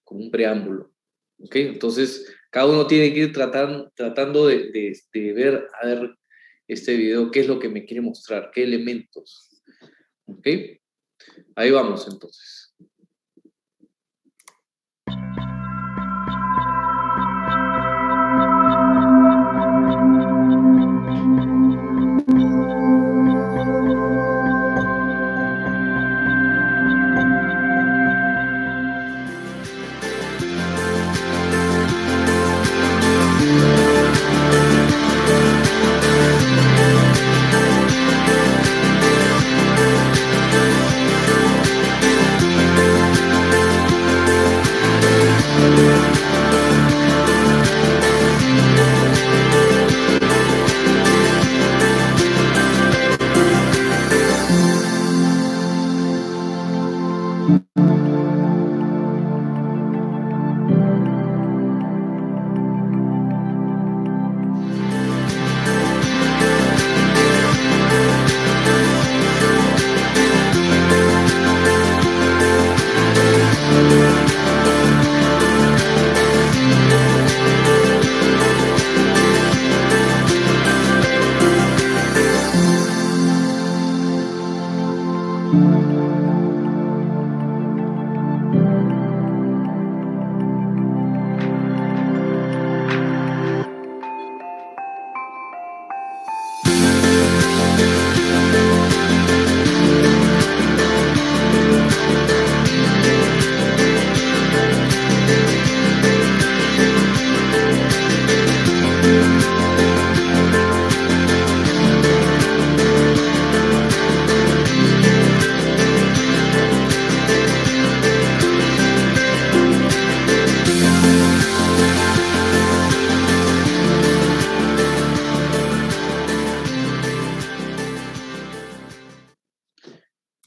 como un preámbulo. ¿Ok? Entonces, cada uno tiene que ir tratando de ver, a ver, este video, qué es lo que me quiere mostrar, qué elementos. ¿Ok? Ahí vamos entonces.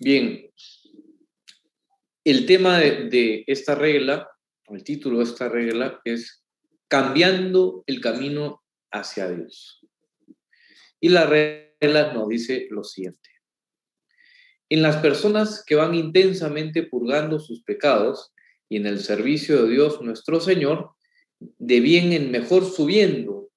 Bien, el tema de esta regla, o el título de esta regla, es Cambiando el camino hacia Dios. Y la regla nos dice lo siguiente. En las personas que van intensamente purgando sus pecados y en el servicio de Dios nuestro Señor, de bien en mejor subiendo.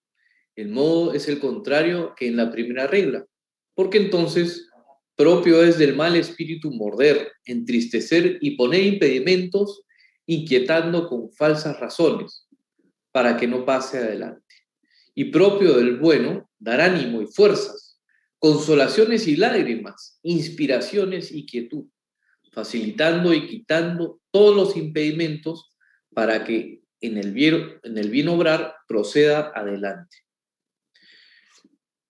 El modo es el contrario que en la primera regla, porque entonces propio es del mal espíritu morder, entristecer y poner impedimentos, inquietando con falsas razones, para que no pase adelante. Y propio del bueno, dar ánimo y fuerzas, consolaciones y lágrimas, inspiraciones y quietud, facilitando y quitando todos los impedimentos para que en el bien obrar proceda adelante.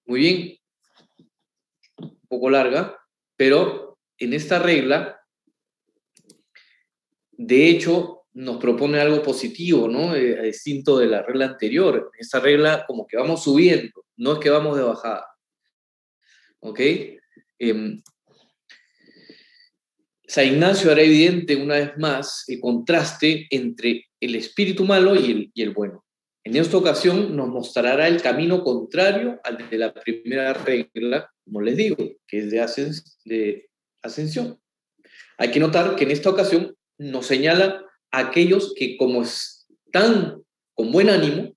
Muy bien, un poco larga, pero en esta regla, de hecho, nos propone algo positivo, ¿no? Distinto de la regla anterior. En esta regla como que vamos subiendo, no es que vamos de bajada. ¿Ok? San Ignacio hará evidente una vez más el contraste entre el espíritu malo y el bueno. En esta ocasión nos mostrará el camino contrario al de la primera regla, como les digo, que es de ascensión. Hay que notar que en esta ocasión nos señala a aquellos que como están con buen ánimo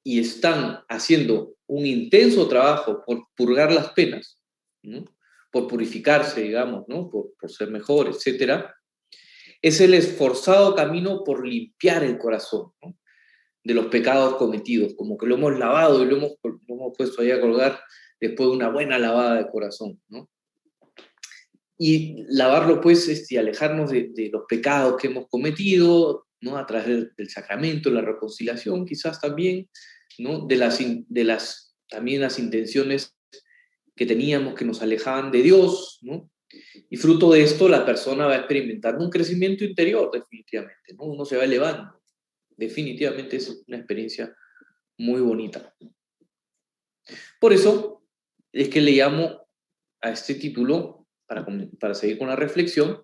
y están haciendo un intenso trabajo por purgar las penas, ¿no? Por purificarse, digamos, ¿no? por ser mejor, etc., es el esforzado camino por limpiar el corazón, ¿no? De los pecados cometidos, como que lo hemos lavado y lo hemos puesto ahí a colgar después de una buena lavada de corazón, ¿no? Y lavarlo, pues, y alejarnos de los pecados que hemos cometido, ¿no? A través del sacramento, la reconciliación, quizás también, ¿no? También las intenciones que teníamos que nos alejaban de Dios, ¿no? Y fruto de esto, la persona va experimentando un crecimiento interior, definitivamente, ¿no? Uno se va elevando. Definitivamente es una experiencia muy bonita. Por eso es que le llamo a este título, para seguir con la reflexión,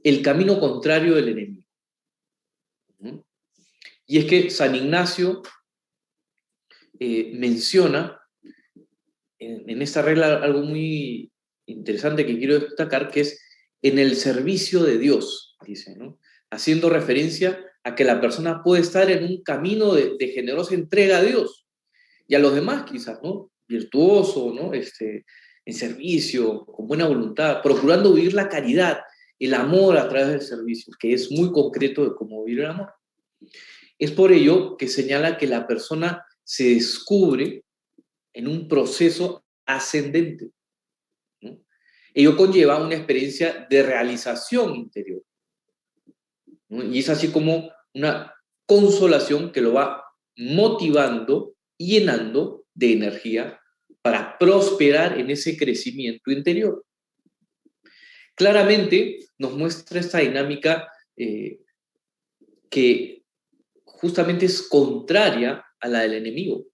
el camino contrario del enemigo. ¿Mm? Y es que San Ignacio menciona en esta regla algo muy interesante que quiero destacar, que es en el servicio de Dios, dice, ¿no? Haciendo referencia a que la persona puede estar en un camino de generosa entrega a Dios y a los demás quizás, ¿no? Virtuoso, ¿no? En servicio, con buena voluntad, procurando vivir la caridad, el amor a través del servicio, que es muy concreto de cómo vivir el amor. Es por ello que señala que la persona se descubre en un proceso ascendente, ¿no? Ello conlleva una experiencia de realización interior, ¿no? Y es así como una consolación que lo va motivando y llenando de energía para prosperar en ese crecimiento interior. Claramente nos muestra esta dinámica que justamente es contraria a la del enemigo.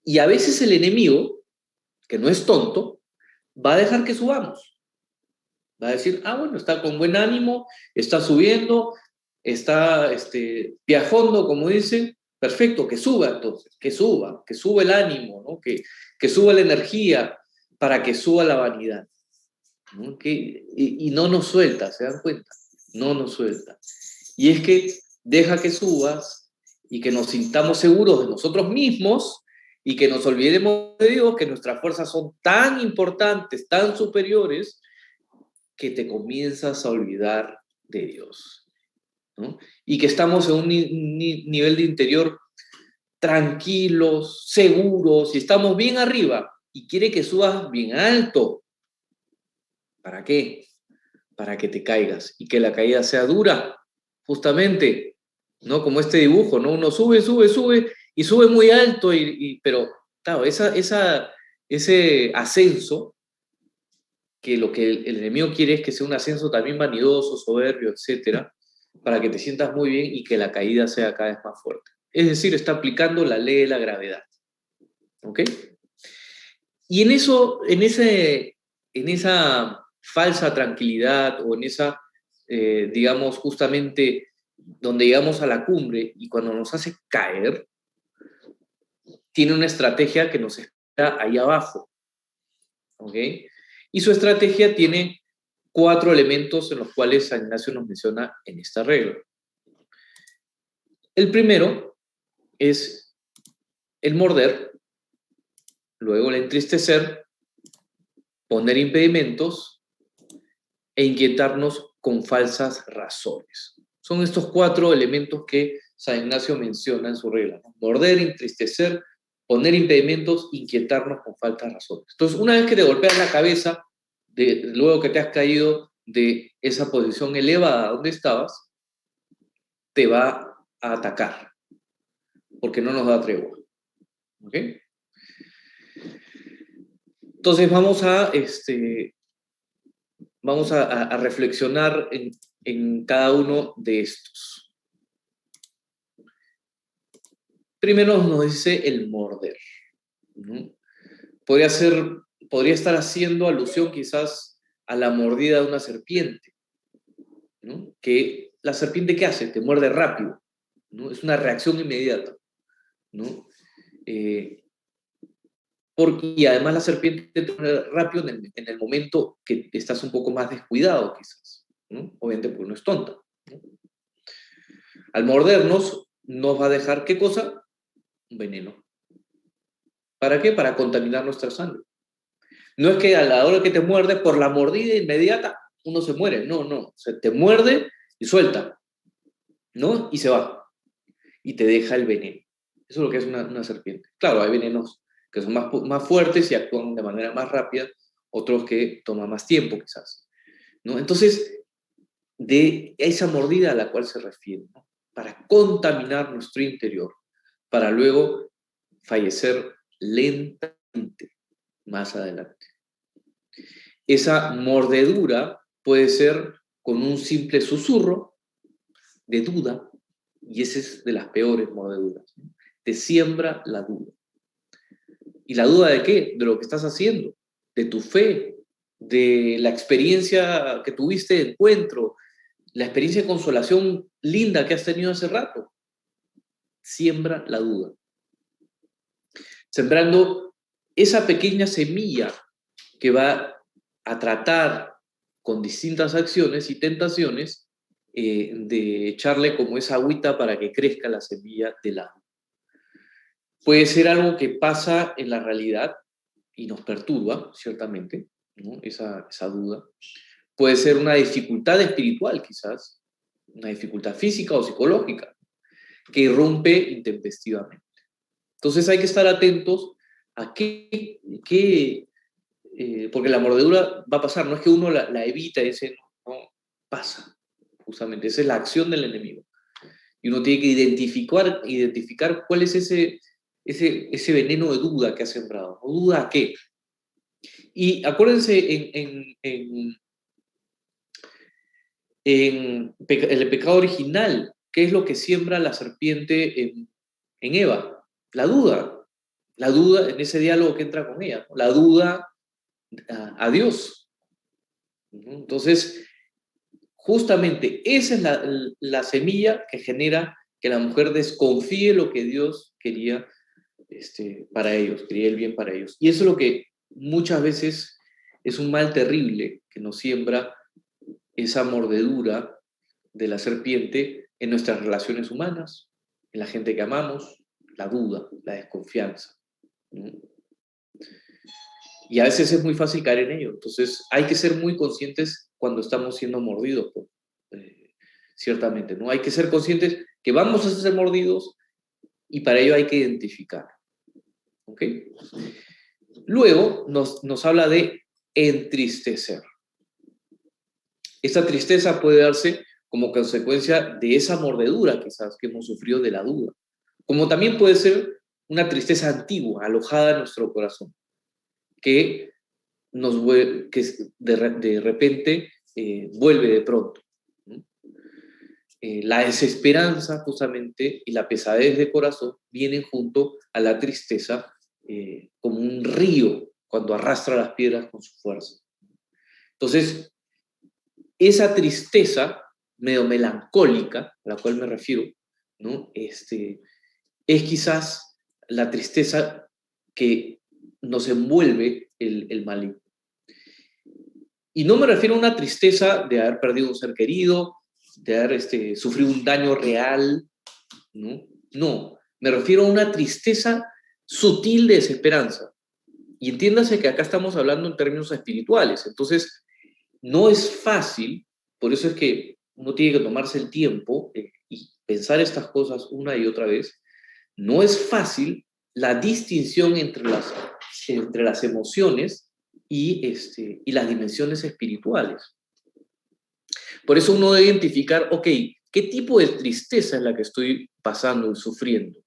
Y a veces el enemigo, que no es tonto, va a dejar que subamos. Va a decir, bueno, está con buen ánimo, está subiendo, está viajando, como dicen, perfecto, que suba entonces, que suba el ánimo, ¿no? Que suba la energía para que suba la vanidad, ¿no? Y no nos suelta, ¿se dan cuenta? No nos suelta. Y es que deja que subas y que nos sintamos seguros de nosotros mismos y que nos olvidemos de Dios, que nuestras fuerzas son tan importantes, tan superiores, que te comienzas a olvidar de Dios, ¿no? Y que estamos en un nivel de interior tranquilos, seguros, y estamos bien arriba, y quiere que subas bien alto. ¿Para qué? Para que te caigas, y que la caída sea dura, justamente, ¿no? Como este dibujo, ¿no? Uno sube, y sube muy alto, pero, claro, ese ascenso, que lo que el enemigo quiere es que sea un ascenso también vanidoso, soberbio, etcétera, para que te sientas muy bien y que la caída sea cada vez más fuerte. Es decir, está aplicando la ley de la gravedad. ¿Ok? Y en esa falsa tranquilidad o en esa, digamos, justamente donde llegamos a la cumbre y cuando nos hace caer, tiene una estrategia que nos espera ahí abajo. ¿Ok? Y su estrategia tiene 4 elementos en los cuales San Ignacio nos menciona en esta regla. El primero es el morder, luego el entristecer, poner impedimentos e inquietarnos con falsas razones. Son estos 4 elementos que San Ignacio menciona en su regla, ¿no? Morder, entristecer, poner impedimentos, inquietarnos con falsas razones. Entonces, una vez que te golpeas la cabeza, luego que te has caído de esa posición elevada donde estabas, te va a atacar, porque no nos da tregua. ¿Ok? Entonces vamos a reflexionar en cada uno de estos. Primero nos dice el morder, ¿no? Podría estar haciendo alusión quizás a la mordida de una serpiente, ¿no? Que la serpiente, ¿qué hace? Te muerde rápido, ¿no? Es una reacción inmediata, ¿no? Y además la serpiente te muerde rápido en el momento que estás un poco más descuidado, quizás, ¿no? Obviamente porque no es tonta, ¿no? Al mordernos, nos va a dejar, ¿qué cosa? Un veneno. ¿Para qué? Para contaminar nuestra sangre. No es que a la hora que te muerde, por la mordida inmediata, uno se muere. No, no. O sea, te muerde y suelta, ¿no? Y se va. Y te deja el veneno. Eso es lo que es una serpiente. Claro, hay venenos que son más fuertes y actúan de manera más rápida, otros que toman más tiempo, quizás, ¿no? Entonces, de esa mordida a la cual se refiere, ¿no? Para contaminar nuestro interior, para luego fallecer lentamente más adelante. Esa mordedura puede ser con un simple susurro de duda, y esa es de las peores mordeduras, ¿no? Te siembra la duda. ¿Y la duda de qué? De lo que estás haciendo, de tu fe, de la experiencia que tuviste de encuentro, la experiencia de consolación linda que has tenido hace rato. Siembra la duda. Sembrando esa pequeña semilla que va a tratar con distintas acciones y tentaciones de echarle como esa agüita para que crezca la semilla del agua. Puede ser algo que pasa en la realidad y nos perturba, ciertamente, ¿no? Esa duda. Puede ser una dificultad espiritual, quizás, una dificultad física o psicológica, que irrumpe intempestivamente. Entonces hay que estar atentos a porque la mordedura va a pasar, no es que uno la evita y dice, no, pasa, justamente, esa es la acción del enemigo. Y uno tiene que identificar cuál es ese veneno de duda que ha sembrado. ¿O duda a qué? Y acuérdense en el pecado original, ¿qué es lo que siembra la serpiente en Eva? La duda. La duda en ese diálogo que entra con ella, ¿no? La duda a Dios. Entonces, justamente esa es la semilla que genera que la mujer desconfíe lo que Dios quería para ellos, quería el bien para ellos. Y eso es lo que muchas veces es un mal terrible que nos siembra esa mordedura de la serpiente en nuestras relaciones humanas, en la gente que amamos, la duda, la desconfianza, ¿no? Y a veces es muy fácil caer en ello. Entonces hay que ser muy conscientes cuando estamos siendo mordidos, ciertamente, ¿no? Hay que ser conscientes que vamos a ser mordidos y para ello hay que identificar. ¿Ok? Luego nos habla de entristecer. Esta tristeza puede darse como consecuencia de esa mordedura quizás que hemos sufrido de la duda. Como también puede ser una tristeza antigua, alojada en nuestro corazón, que de repente vuelve de pronto, ¿no? La desesperanza justamente y la pesadez de corazón vienen junto a la tristeza como un río cuando arrastra las piedras con su fuerza. Entonces, esa tristeza medio melancólica, a la cual me refiero, ¿no? Es quizás la tristeza que nos envuelve el maligno. Y no me refiero a una tristeza de haber perdido un ser querido, de haber sufrido un daño real, ¿no? No, me refiero a una tristeza sutil de desesperanza. Y entiéndase que acá estamos hablando en términos espirituales. Entonces, no es fácil, por eso es que uno tiene que tomarse el tiempo y pensar estas cosas una y otra vez. No es fácil la distinción entre las emociones y las dimensiones espirituales. Por eso uno debe identificar, ok, qué tipo de tristeza es la que estoy pasando y sufriendo.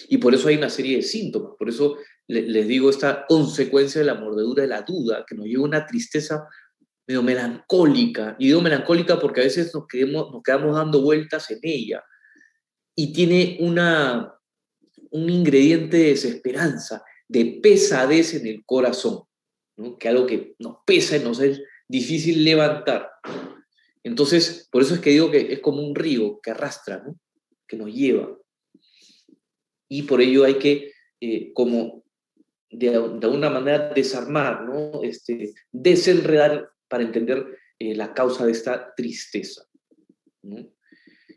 Y por eso hay una serie de síntomas. Por eso les digo esta consecuencia de la mordedura de la duda, que nos lleva a una tristeza medio melancólica. Y digo melancólica porque a veces nos quedamos dando vueltas en ella. Y tiene un ingrediente de desesperanza, de pesadez en el corazón, ¿no? Que algo que nos pesa y nos es difícil levantar. Entonces, por eso es que digo que es como un río que arrastra, ¿no? Que nos lleva. Y por ello hay que, como de alguna manera, desarmar, ¿no? Desenredar para entender la causa de esta tristeza, ¿no?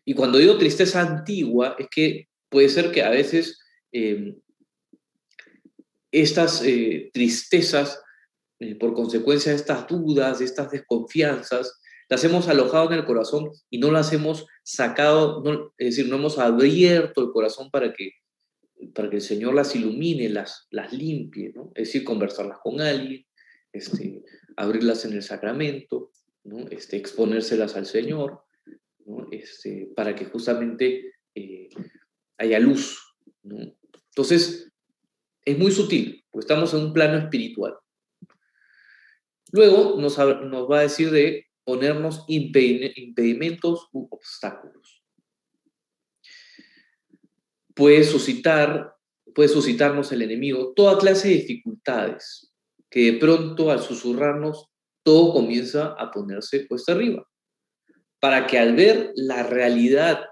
Y cuando digo tristeza antigua, es que puede ser que a veces estas tristezas, por consecuencia de estas dudas, de estas desconfianzas, las hemos alojado en el corazón y no las hemos sacado, no, es decir, no hemos abierto el corazón para que el Señor las ilumine, las limpie, ¿no? Es decir, conversarlas con alguien, abrirlas en el sacramento, ¿no? Exponérselas al Señor, ¿no? Para que justamente haya luz, ¿no? Entonces, es muy sutil, porque estamos en un plano espiritual. Luego nos va a decir de ponernos impedimentos u obstáculos. Puede suscitarnos el enemigo toda clase de dificultades, que de pronto al susurrarnos todo comienza a ponerse cuesta arriba, para que al ver la realidad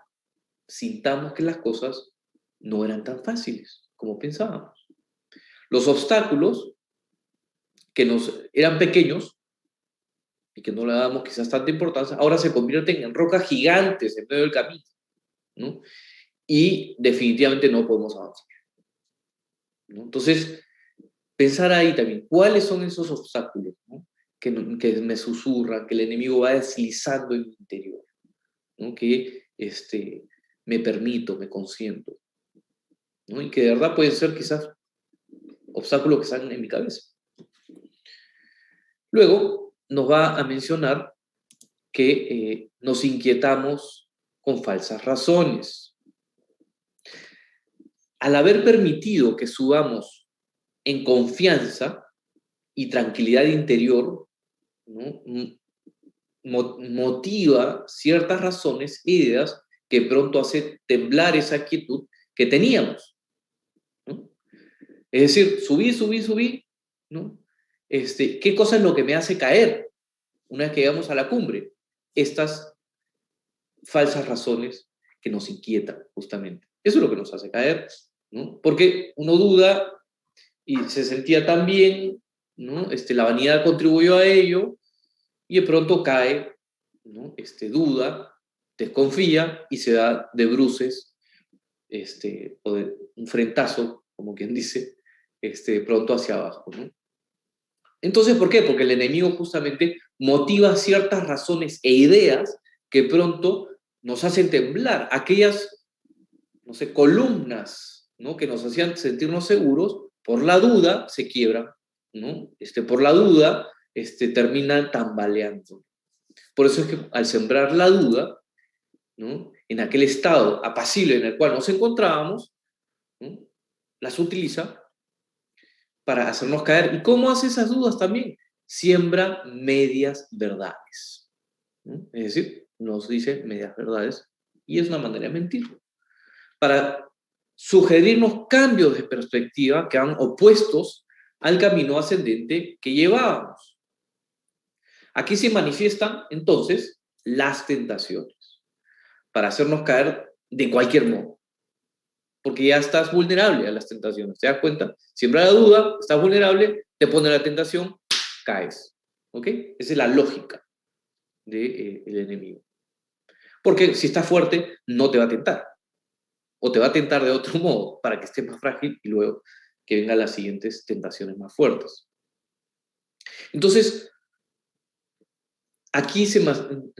sintamos que las cosas no eran tan fáciles como pensábamos. Los obstáculos que nos eran pequeños y que no le dábamos quizás tanta importancia, ahora se convierten en rocas gigantes en medio del camino, ¿no? Y definitivamente no podemos avanzar, ¿no? Entonces, pensar ahí también, ¿cuáles son esos obstáculos, ¿no? que me susurran, que el enemigo va deslizando en mi interior, ¿no? Que me permito, me consiento, ¿no? Y que de verdad pueden ser quizás obstáculos que están en mi cabeza. Luego nos va a mencionar que nos inquietamos con falsas razones. Al haber permitido que subamos en confianza y tranquilidad interior, ¿no? Motiva ciertas razones e ideas que pronto hace temblar esa quietud que teníamos, ¿no? Es decir, subí, ¿no? ¿Qué cosa es lo que me hace caer una vez que llegamos a la cumbre? Estas falsas razones que nos inquietan, justamente. Eso es lo que nos hace caer, ¿no? Porque uno duda y se sentía tan bien, ¿no? La vanidad contribuyó a ello y de pronto cae, ¿no? Duda, desconfía y se da de bruces, o de un frentazo, como quien dice, pronto hacia abajo, ¿no? Entonces, ¿por qué? Porque el enemigo justamente motiva ciertas razones e ideas que pronto nos hacen temblar. Aquellas, no sé, columnas, ¿no? Que nos hacían sentirnos seguros, por la duda se quiebran, ¿no? Por la duda terminan tambaleando. Por eso es que al sembrar la duda, ¿no? En aquel estado apacible en el cual nos encontrábamos, ¿no? Las utiliza para hacernos caer. ¿Y cómo hace esas dudas también? Siembra medias verdades, ¿no? Es decir, nos dice medias verdades y es una manera de mentir. Para sugerirnos cambios de perspectiva que van opuestos al camino ascendente que llevábamos. Aquí se manifiestan entonces las tentaciones para hacernos caer de cualquier modo, porque ya estás vulnerable a las tentaciones, ¿te das cuenta? Siembra la duda, estás vulnerable, te pone la tentación, caes, ¿ok? Esa es la lógica del enemigo. Porque si estás fuerte, no te va a tentar, o te va a tentar de otro modo, para que estés más frágil y luego que vengan las siguientes tentaciones más fuertes. Entonces, aquí,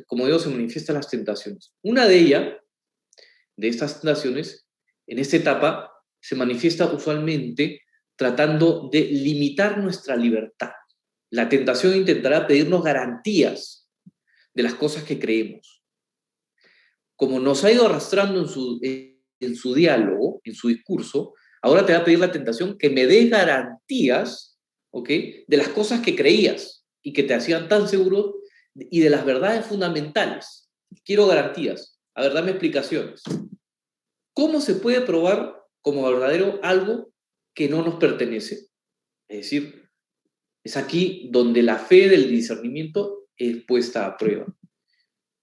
como digo, se manifiestan las tentaciones. Una de ellas, de estas tentaciones, en esta etapa, se manifiesta usualmente tratando de limitar nuestra libertad. La tentación intentará pedirnos garantías de las cosas que creemos. como nos ha ido arrastrando en su diálogo, en su discurso, ahora te va a pedir la tentación que me des garantías, ¿ok?, de las cosas que creías y que te hacían tan seguro y de las verdades fundamentales. Quiero garantías. A ver, dame explicaciones. ¿Cómo se puede probar como verdadero algo que no nos pertenece? Es decir, es aquí donde la fe del discernimiento es puesta a prueba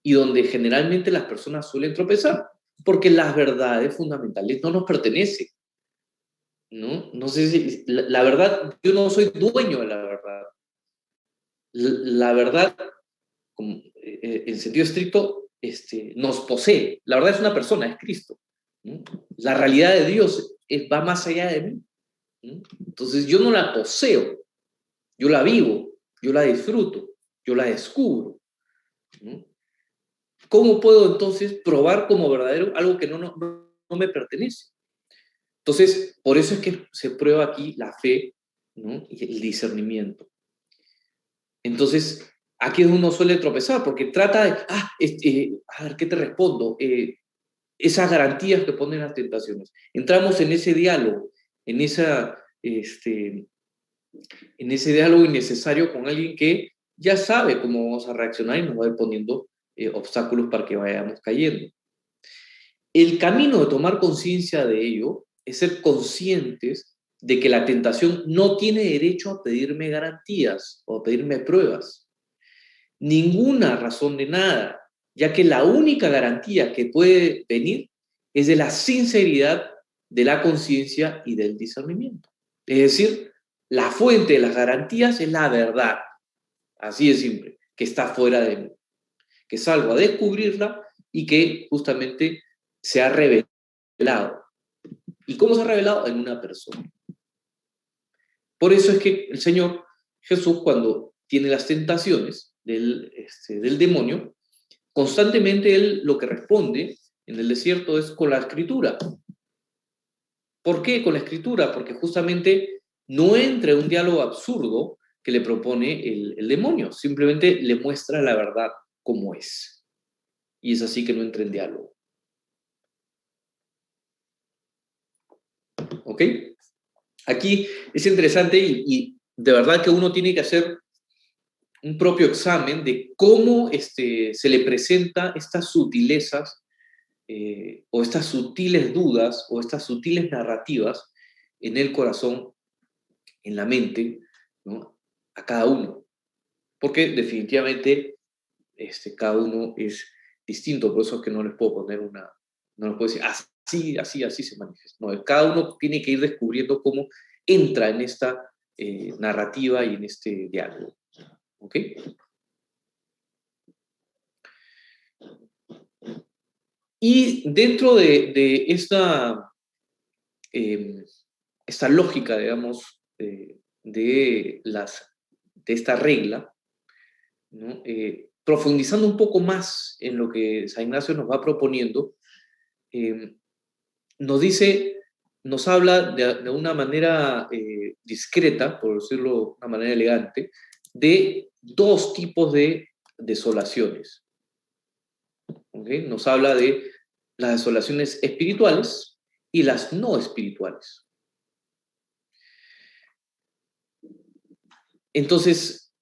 y donde generalmente las personas suelen tropezar, porque las verdades fundamentales no nos pertenecen, ¿no? No sé si, la verdad, yo no soy dueño de la verdad. La verdad, en sentido estricto, nos posee. La verdad es una persona, es Cristo, ¿no? La realidad de Dios va más allá de mí, ¿no? Entonces yo no la poseo, yo la vivo, yo la disfruto, yo la descubro, ¿no? ¿Cómo puedo entonces probar como verdadero algo que no me pertenece? Entonces, por eso es que se prueba aquí la fe, ¿no?, y el discernimiento. Entonces, aquí es donde uno suele tropezar, porque trata de, a ver, ¿qué te respondo? Esas garantías que ponen las tentaciones. Entramos en ese diálogo, en, en ese diálogo innecesario con alguien que ya sabe cómo vamos a reaccionar y nos va a ir poniendo obstáculos para que vayamos cayendo. El camino de tomar conciencia de ello es ser conscientes de que la tentación no tiene derecho a pedirme garantías o a pedirme pruebas. Ninguna razón de nada, ya que la única garantía que puede venir es de la sinceridad de la conciencia y del discernimiento. Es decir, la fuente de las garantías es la verdad, así de simple, que está fuera de mí, que salgo a descubrirla y que justamente se ha revelado. ¿Y cómo se ha revelado? En una persona. Por eso es que el Señor Jesús, cuando tiene las tentaciones del demonio, constantemente él lo que responde en el desierto es con la escritura. ¿Por qué con la escritura? Porque justamente no entra en un diálogo absurdo que le propone el demonio, simplemente le muestra la verdad como es. Y es así que no entra en diálogo. ¿Ok? Aquí es interesante y de verdad que uno tiene que hacer un propio examen de cómo se le presenta estas sutilezas o estas sutiles dudas o estas sutiles narrativas en el corazón, en la mente, ¿no?, a cada uno. Porque definitivamente cada uno es distinto, por eso es que no les puedo poner no les puedo decir así se manifiesta. No, cada uno tiene que ir descubriendo cómo entra en esta narrativa y en este diálogo. ¿Ok? Y dentro de esta lógica, digamos, de esta regla, ¿no?, profundizando un poco más en lo que San Ignacio nos va proponiendo, nos habla de una manera discreta, por decirlo de una manera elegante, de dos tipos de desolaciones. ¿Okay? Nos habla de las desolaciones espirituales y las no espirituales. Entonces,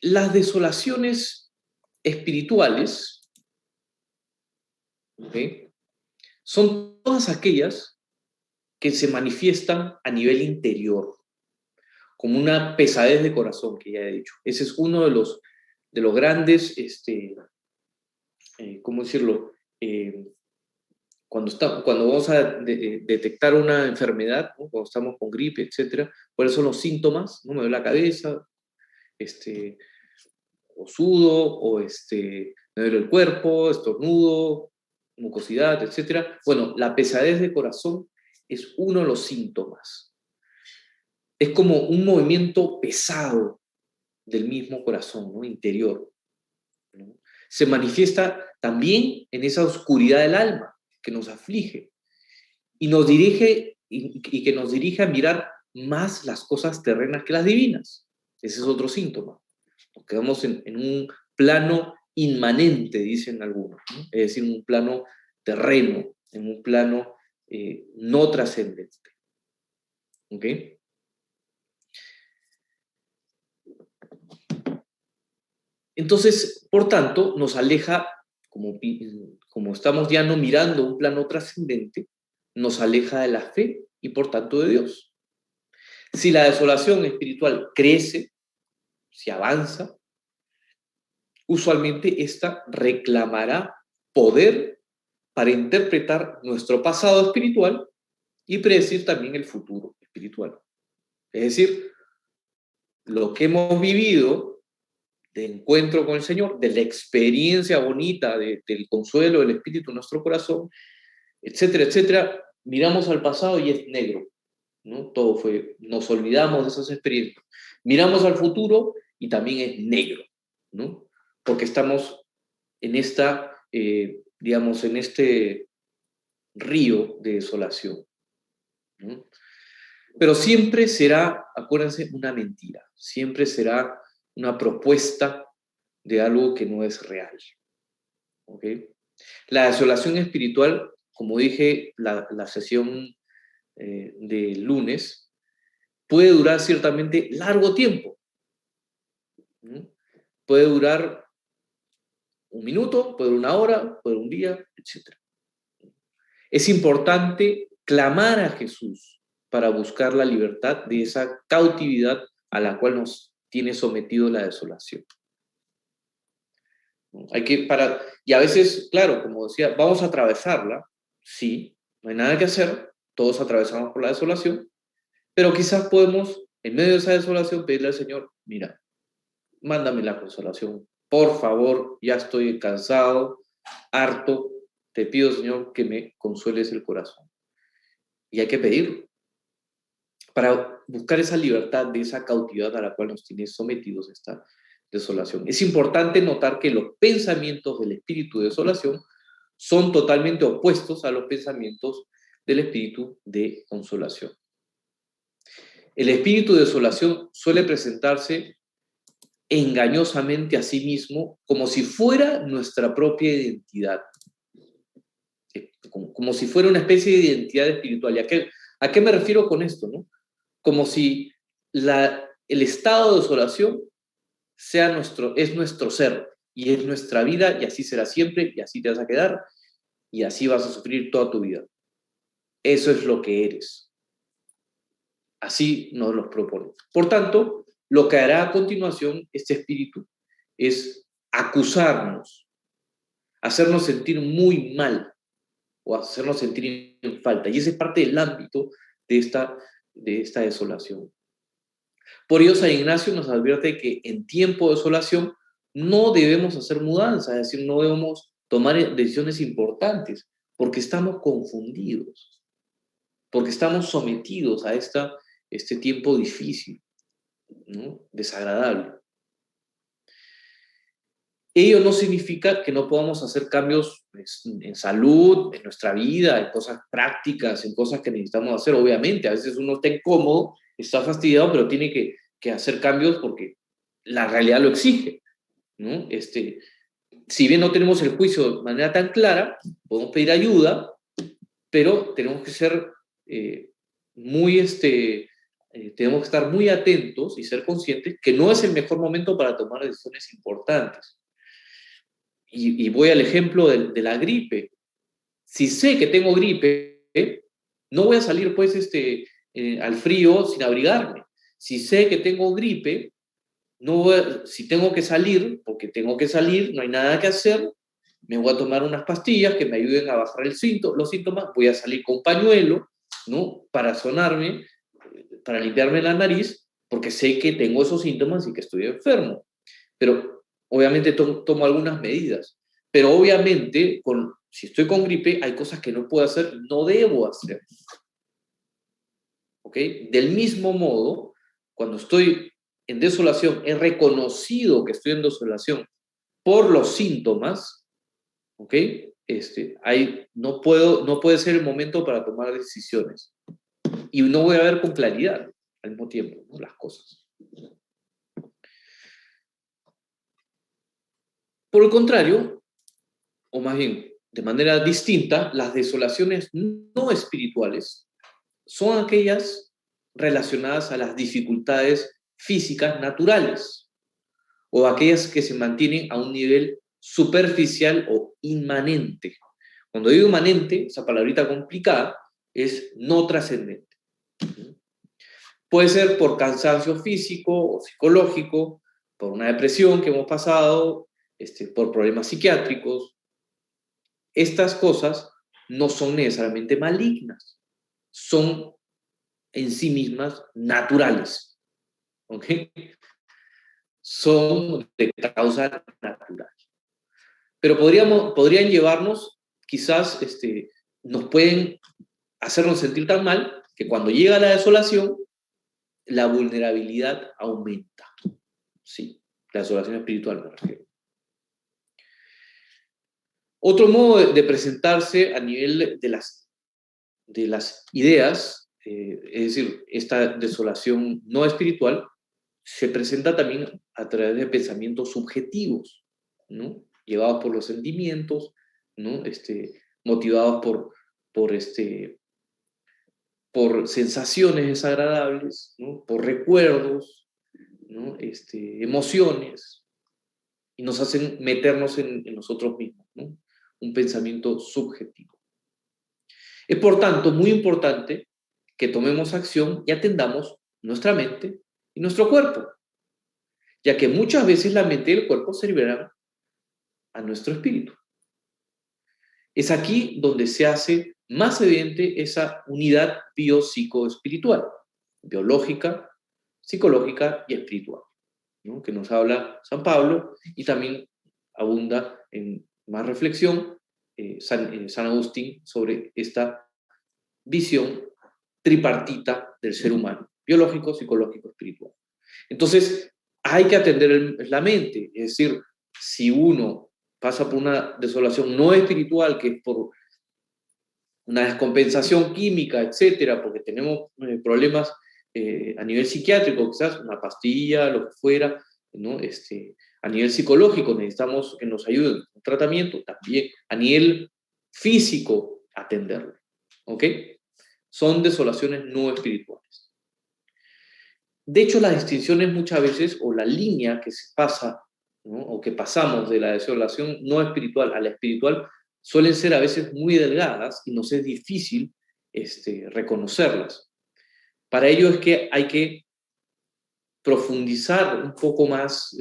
las desolaciones espirituales, ¿okay?, son todas aquellas que se manifiestan a nivel interior, como una pesadez de corazón, que ya he dicho. Ese es uno de los grandes, ¿cómo decirlo? Cuando vamos a detectar una enfermedad, ¿no?, cuando estamos con gripe, etcétera, ¿cuáles son los síntomas? ¿No? Me duele la cabeza, o sudo, o me duele el cuerpo, estornudo, mucosidad, etcétera. Bueno, la pesadez de corazón es uno de los síntomas. Es como un movimiento pesado del mismo corazón, ¿no?, interior, ¿no? Se manifiesta también en esa oscuridad del alma que nos aflige y nos dirige y que nos dirige a mirar más las cosas terrenas que las divinas. Ese es otro síntoma. Nos quedamos en un plano inmanente, dicen algunos, ¿no? Es decir, en un plano terreno, en un plano no trascendente. ¿Ok? Entonces, por tanto, nos aleja, como estamos ya no mirando un plano trascendente, nos aleja de la fe y por tanto de Dios. Si la desolación espiritual crece, si avanza, usualmente esta reclamará poder para interpretar nuestro pasado espiritual y predecir también el futuro espiritual. Es decir, lo que hemos vivido de encuentro con el Señor, de la experiencia bonita del consuelo del Espíritu en nuestro corazón, etcétera, etcétera, miramos al pasado y es negro, ¿no? Todo fue, nos olvidamos de esas experiencias. Miramos al futuro y también es negro, ¿no? Porque estamos en esta, digamos, en este río de desolación, ¿no? Pero siempre será, acuérdense, una mentira, siempre será una propuesta de algo que no es real, ¿ok? La desolación espiritual, como dije la sesión de lunes, puede durar ciertamente largo tiempo, ¿no? Puede durar un minuto, puede durar una hora, puede durar un día, etc. Es importante clamar a Jesús para buscar la libertad de esa cautividad a la cual nos tiene sometido la desolación. Hay que y a veces, claro, como decía, vamos a atravesarla, sí, no hay nada que hacer, todos atravesamos por la desolación, pero quizás podemos, en medio de esa desolación, pedirle al Señor, mira, mándame la consolación, por favor, ya estoy cansado, harto, te pido, Señor, que me consueles el corazón. Y hay que pedirlo para buscar esa libertad de esa cautividad a la cual nos tiene sometidos esta desolación. Es importante notar que los pensamientos del espíritu de desolación son totalmente opuestos a los pensamientos del espíritu de consolación. El espíritu de desolación suele presentarse engañosamente a sí mismo como si fuera nuestra propia identidad, como si fuera una especie de identidad espiritual. ¿Y a qué me refiero con esto, no? Como si el estado de desolación es nuestro ser y es nuestra vida y así será siempre y así te vas a quedar y así vas a sufrir toda tu vida. Eso es lo que eres. Así nos los propone. Por tanto, lo que hará a continuación este espíritu es acusarnos, hacernos sentir muy mal o hacernos sentir en falta. Y ese es parte del ámbito de esta desolación. Por ello, San Ignacio nos advierte que en tiempo de desolación no debemos hacer mudanzas, es decir, no debemos tomar decisiones importantes, porque estamos confundidos, porque estamos sometidos a este tiempo difícil, ¿no? Desagradable. Ello no significa que no podamos hacer cambios en salud, en nuestra vida, en cosas prácticas, en cosas que necesitamos hacer. Obviamente, a veces uno está incómodo, está fastidiado, pero tiene que hacer cambios porque la realidad lo exige, ¿no? Si bien no tenemos el juicio de manera tan clara, podemos pedir ayuda, pero tenemos que ser muy, tenemos que estar muy atentos y ser conscientes que no es el mejor momento para tomar decisiones importantes. Y voy al ejemplo de la gripe. Si sé que tengo gripe, no voy a salir pues al frío sin abrigarme. Si sé que tengo gripe, si tengo que salir, porque tengo que salir, no hay nada que hacer, me voy a tomar unas pastillas que me ayuden a bajar los síntomas, voy a salir con un pañuelo, ¿no? Para sonarme, para limpiarme la nariz, porque sé que tengo esos síntomas y que estoy enfermo. Pero obviamente tomo algunas medidas. Pero obviamente, si estoy con gripe, hay cosas que no puedo hacer, no debo hacer. ¿Ok? Del mismo modo, cuando estoy en desolación, he reconocido que estoy en desolación por los síntomas, ¿ok? No puede ser el momento para tomar decisiones. Y no voy a ver con claridad al mismo tiempo, ¿no? Las cosas. Por el contrario, o más bien de manera distinta, las desolaciones no espirituales son aquellas relacionadas a las dificultades físicas naturales o aquellas que se mantienen a un nivel superficial o inmanente. Cuando digo inmanente, esa palabrita complicada, es no trascendente. Puede ser por cansancio físico o psicológico, por una depresión que hemos pasado, por problemas psiquiátricos. Estas cosas no son necesariamente malignas, son en sí mismas naturales, ¿ok? Son de causa natural. Pero podrían llevarnos, quizás nos pueden hacernos sentir tan mal que cuando llega la desolación, la vulnerabilidad aumenta. Sí, la desolación espiritual me refiero. Otro modo de presentarse a nivel de las ideas, es decir, esta desolación no espiritual, se presenta también a través de pensamientos subjetivos, ¿no? Llevados por los sentimientos, ¿no? Motivados por sensaciones desagradables, ¿no? Por recuerdos, ¿no? Emociones, y nos hacen meternos en nosotros mismos, ¿no? Un pensamiento subjetivo. Es por tanto muy importante que tomemos acción y atendamos nuestra mente y nuestro cuerpo, ya que muchas veces la mente y el cuerpo servirán a nuestro espíritu. Es aquí donde se hace más evidente esa unidad biopsicoespiritual, biológica, psicológica y espiritual, ¿no? Que nos habla San Pablo y también abunda en más reflexión San Agustín sobre esta visión tripartita del ser humano, biológico, psicológico, espiritual. Entonces, hay que atender la mente, es decir, si uno pasa por una desolación no espiritual, que es por una descompensación química, etcétera, porque tenemos problemas a nivel psiquiátrico, quizás una pastilla, lo que fuera, ¿no? A nivel psicológico necesitamos que nos ayuden un tratamiento, también a nivel físico atenderlo, ¿ok? Son desolaciones no espirituales. De hecho, las distinciones muchas veces, o la línea que se pasa, ¿no? O que pasamos de la desolación no espiritual a la espiritual, suelen ser a veces muy delgadas y nos es difícil reconocerlas. Para ello es que hay que profundizar un poco más,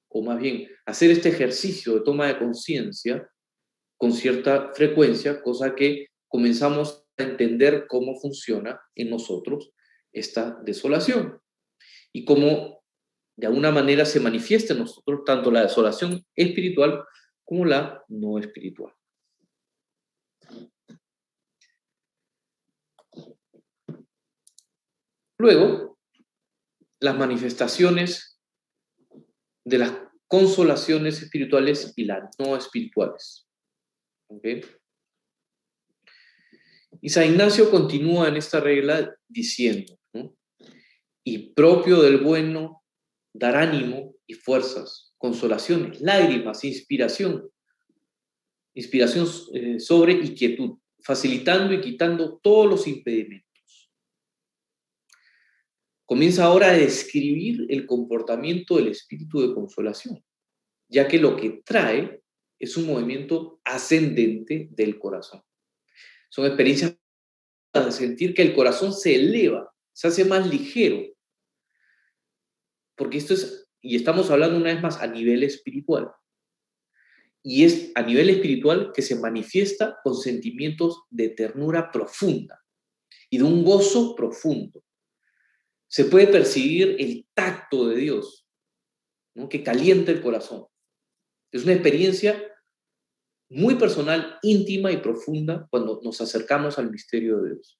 o más bien hacer este ejercicio de toma de conciencia con cierta frecuencia, cosa que comenzamos a entender cómo funciona en nosotros esta desolación y cómo de alguna manera se manifiesta en nosotros tanto la desolación espiritual como la no espiritual. Luego, las manifestaciones de las consolaciones espirituales y las no espirituales. ¿Okay? Y San Ignacio continúa en esta regla diciendo, ¿no? Y propio del bueno dar ánimo y fuerzas, consolaciones, lágrimas, inspiración sobre y quietud, facilitando y quitando todos los impedimentos. Comienza ahora a describir el comportamiento del espíritu de consolación, ya que lo que trae es un movimiento ascendente del corazón. Son experiencias de sentir que el corazón se eleva, se hace más ligero, porque y estamos hablando una vez más a nivel espiritual, y es a nivel espiritual que se manifiesta con sentimientos de ternura profunda y de un gozo profundo. Se puede percibir el tacto de Dios, ¿no? Que calienta el corazón. Es una experiencia muy personal, íntima y profunda cuando nos acercamos al misterio de Dios,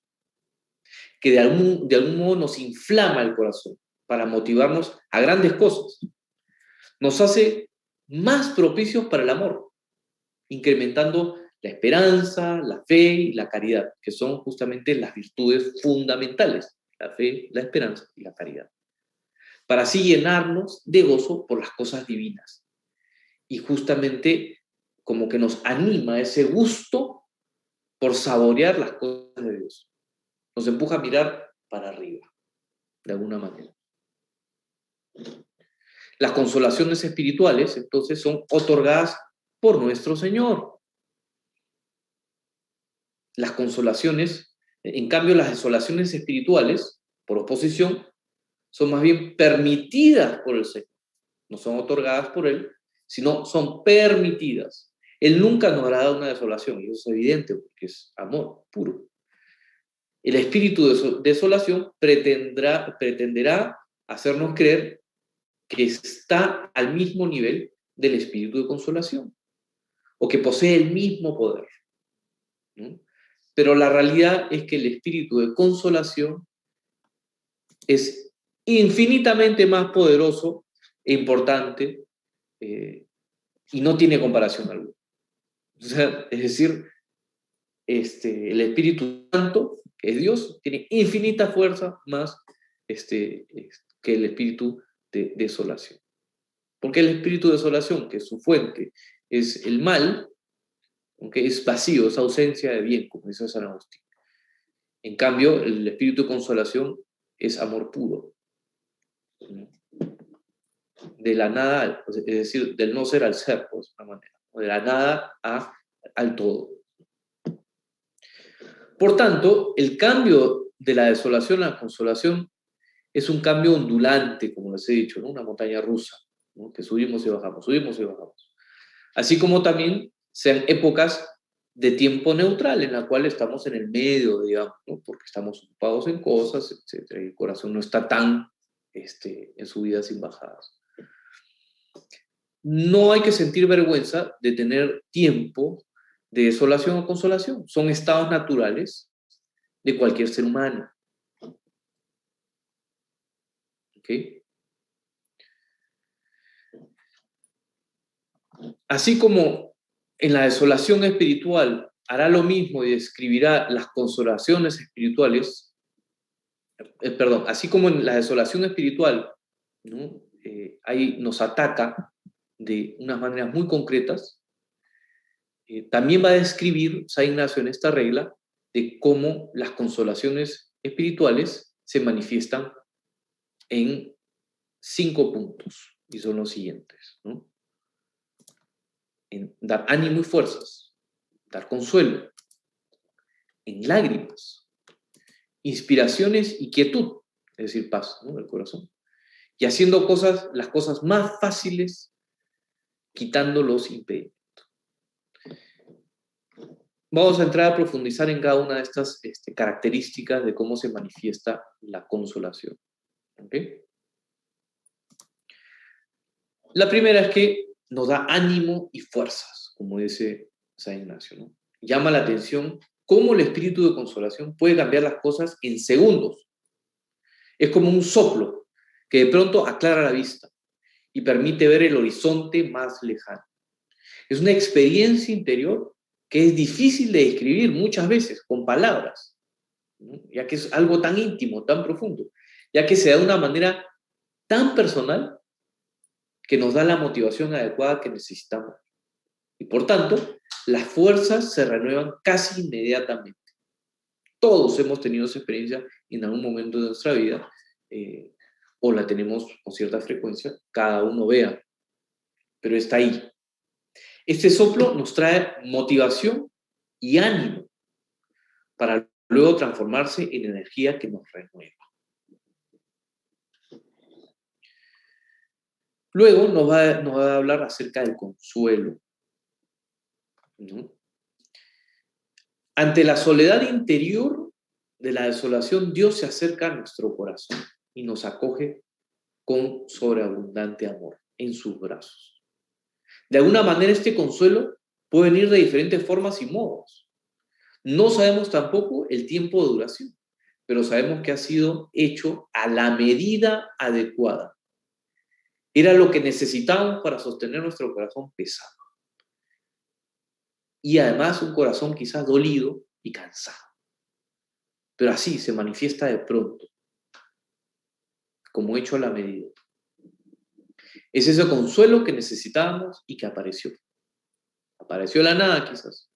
que de algún modo nos inflama el corazón para motivarnos a grandes cosas. Nos hace más propicios para el amor, incrementando la esperanza, la fe y la caridad, que son justamente las virtudes fundamentales, la fe, la esperanza y la caridad, para así llenarnos de gozo por las cosas divinas. y justamente como que nos anima ese gusto por saborear las cosas de Dios. Nos empuja a mirar para arriba, de alguna manera. Las consolaciones espirituales, entonces, son otorgadas por nuestro Señor. Las consolaciones, en cambio, las desolaciones espirituales, por oposición, son más bien permitidas por el Señor. No son otorgadas por Él, sino son permitidas. Él nunca nos hará una desolación, y eso es evidente, porque es amor puro. El espíritu de desolación pretenderá hacernos creer que está al mismo nivel del espíritu de consolación, o que posee el mismo poder, ¿no? Pero la realidad es que el espíritu de consolación es infinitamente más poderoso e importante, y no tiene comparación alguna. O sea, es decir, el Espíritu Santo, que es Dios, tiene infinita fuerza más que el espíritu de desolación. Porque el espíritu de desolación, que es su fuente, es el mal, aunque es vacío, es ausencia de bien, como dice San Agustín. En cambio, el espíritu de consolación es amor puro. De la nada, es decir, del no ser al ser, pues, de una manera. De la nada al todo. Por tanto, el cambio de la desolación a la consolación es un cambio ondulante, como les he dicho, ¿no? Una montaña rusa, ¿no? Que subimos y bajamos, subimos y bajamos. Así como también sean épocas de tiempo neutral, en la cual estamos en el medio, digamos, ¿no? Porque estamos ocupados en cosas, etc. El corazón no está tan en subidas y bajadas. No hay que sentir vergüenza de tener tiempo de desolación o consolación. Son estados naturales de cualquier ser humano. ¿Ok? Así como en la desolación espiritual hará lo mismo y describirá las consolaciones espirituales, así como en la desolación espiritual, ¿no? Ahí nos ataca de unas maneras muy concretas, también va a describir San Ignacio en esta regla de cómo las consolaciones espirituales se manifiestan en 5 puntos, y son los siguientes, ¿no? En dar ánimo y fuerzas, dar consuelo, en lágrimas, inspiraciones y quietud, es decir, paz, ¿no? Del corazón, y haciendo las cosas más fáciles, quitando los impedimentos. Vamos a entrar a profundizar en cada una de estas características de cómo se manifiesta la consolación. ¿Okay? La primera es que nos da ánimo y fuerzas, como dice San Ignacio, ¿no? Llama la atención cómo el espíritu de consolación puede cambiar las cosas en segundos. Es como un soplo que de pronto aclara la vista y permite ver el horizonte más lejano. Es una experiencia interior que es difícil de describir muchas veces con palabras, ¿no? Ya que es algo tan íntimo, tan profundo, ya que se da de una manera tan personal que nos da la motivación adecuada que necesitamos. Y por tanto, las fuerzas se renuevan casi inmediatamente. Todos hemos tenido esa experiencia en algún momento de nuestra vida, o la tenemos con cierta frecuencia, cada uno vea, pero está ahí. Este soplo nos trae motivación y ánimo para luego transformarse en energía que nos renueva. Luego nos va a hablar acerca del consuelo, ¿no? Ante la soledad interior de la desolación, Dios se acerca a nuestro corazón y nos acoge con sobreabundante amor en sus brazos. De alguna manera, este consuelo puede venir de diferentes formas y modos. No sabemos tampoco el tiempo de duración, pero sabemos que ha sido hecho a la medida adecuada. Era lo que necesitábamos para sostener nuestro corazón pesado. Y además un corazón quizás dolido y cansado. Pero así se manifiesta de pronto, como hecho a la medida. Es ese consuelo que necesitábamos y que apareció. Apareció de la nada, quizás.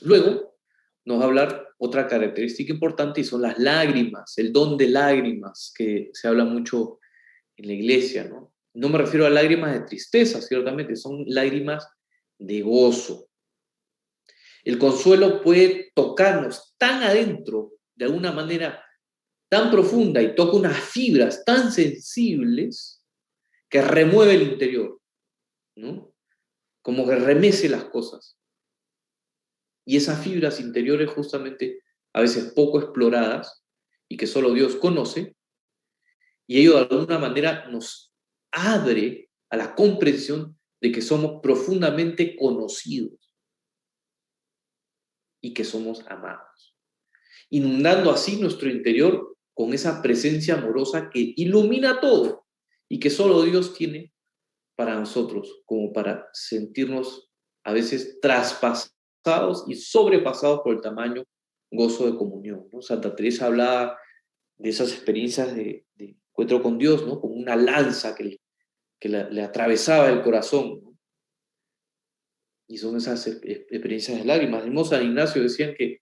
Luego, nos va a hablar otra característica importante y son las lágrimas, el don de lágrimas, que se habla mucho en la iglesia, ¿no? No me refiero a lágrimas de tristeza, ciertamente, son lágrimas de gozo. El consuelo puede tocarnos tan adentro, de alguna manera tan profunda, y toca unas fibras tan sensibles que remueve el interior, ¿no? Como que remece las cosas. Y esas fibras interiores justamente a veces poco exploradas y que solo Dios conoce, y ello de alguna manera nos abre a la comprensión de que somos profundamente conocidos y que somos amados, inundando así nuestro interior con esa presencia amorosa que ilumina todo y que solo Dios tiene para nosotros, como para sentirnos a veces traspasados y sobrepasados por el tamaño gozo de comunión, ¿no? Santa Teresa hablaba de esas experiencias de encuentro con Dios, ¿no? Como una lanza que le atravesaba el corazón, ¿no? Y son esas experiencias de lágrimas. El mismo San Ignacio decían que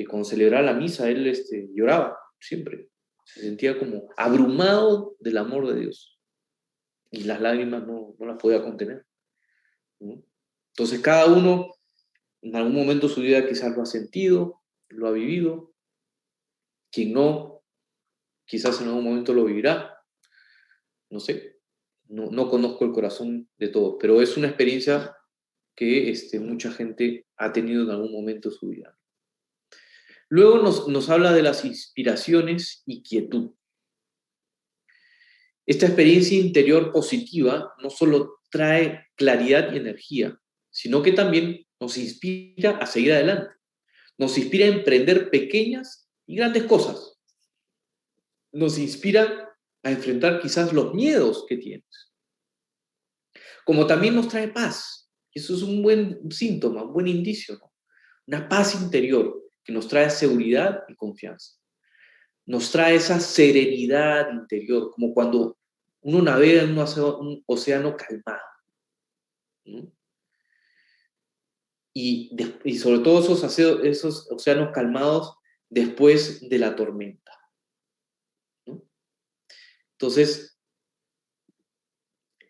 cuando celebraba la misa, él lloraba siempre. Se sentía como abrumado del amor de Dios. Y las lágrimas no las podía contener, ¿no? Entonces cada uno en algún momento de su vida quizás lo ha sentido, lo ha vivido. Quien no, quizás en algún momento lo vivirá. No sé, no conozco el corazón de todos, pero es una experiencia que mucha gente ha tenido en algún momento de su vida. Luego nos habla de las inspiraciones y quietud. Esta experiencia interior positiva no solo trae claridad y energía, sino que también nos inspira a seguir adelante. Nos inspira a emprender pequeñas y grandes cosas. Nos inspira a enfrentar quizás los miedos que tienes. Como también nos trae paz. Eso es un buen síntoma, un buen indicio, ¿no? Una paz interior que nos trae seguridad y confianza. Nos trae esa serenidad interior, como cuando uno navega en un océano calmado, ¿no? Y sobre todo esos océanos calmados después de la tormenta, ¿no? Entonces,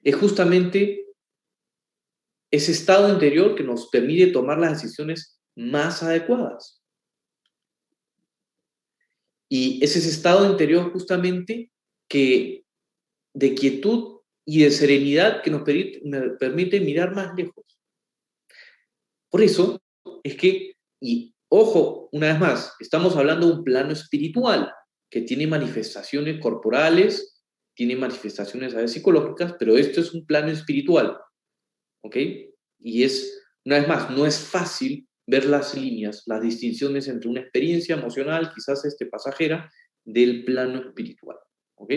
es justamente ese estado interior que nos permite tomar las decisiones más adecuadas. Y es ese estado interior justamente de quietud y de serenidad que nos permite mirar más lejos. Por eso es que, y ojo, una vez más, estamos hablando de un plano espiritual que tiene manifestaciones corporales, tiene manifestaciones a veces psicológicas, pero esto es un plano espiritual, ¿ok? Y una vez más, no es fácil ver las líneas, las distinciones entre una experiencia emocional, quizás pasajera, del plano espiritual, ¿ok?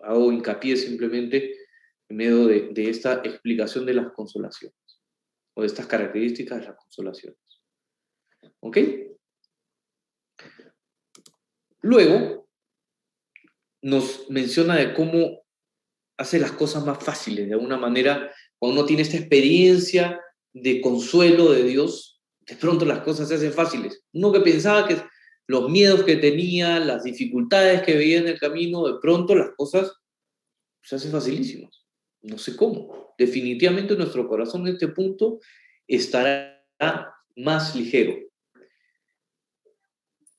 Hago hincapié simplemente en medio de esta explicación de las consolaciones, o de estas características de las consolaciones, ¿ok? Luego, nos menciona de cómo hace las cosas más fáciles, de alguna manera, cuando uno tiene esta experiencia de consuelo de Dios, de pronto las cosas se hacen fáciles. Uno que pensaba que los miedos que tenía, las dificultades que veía en el camino, de pronto las cosas se hacen facilísimas. No sé cómo. Definitivamente nuestro corazón en este punto estará más ligero.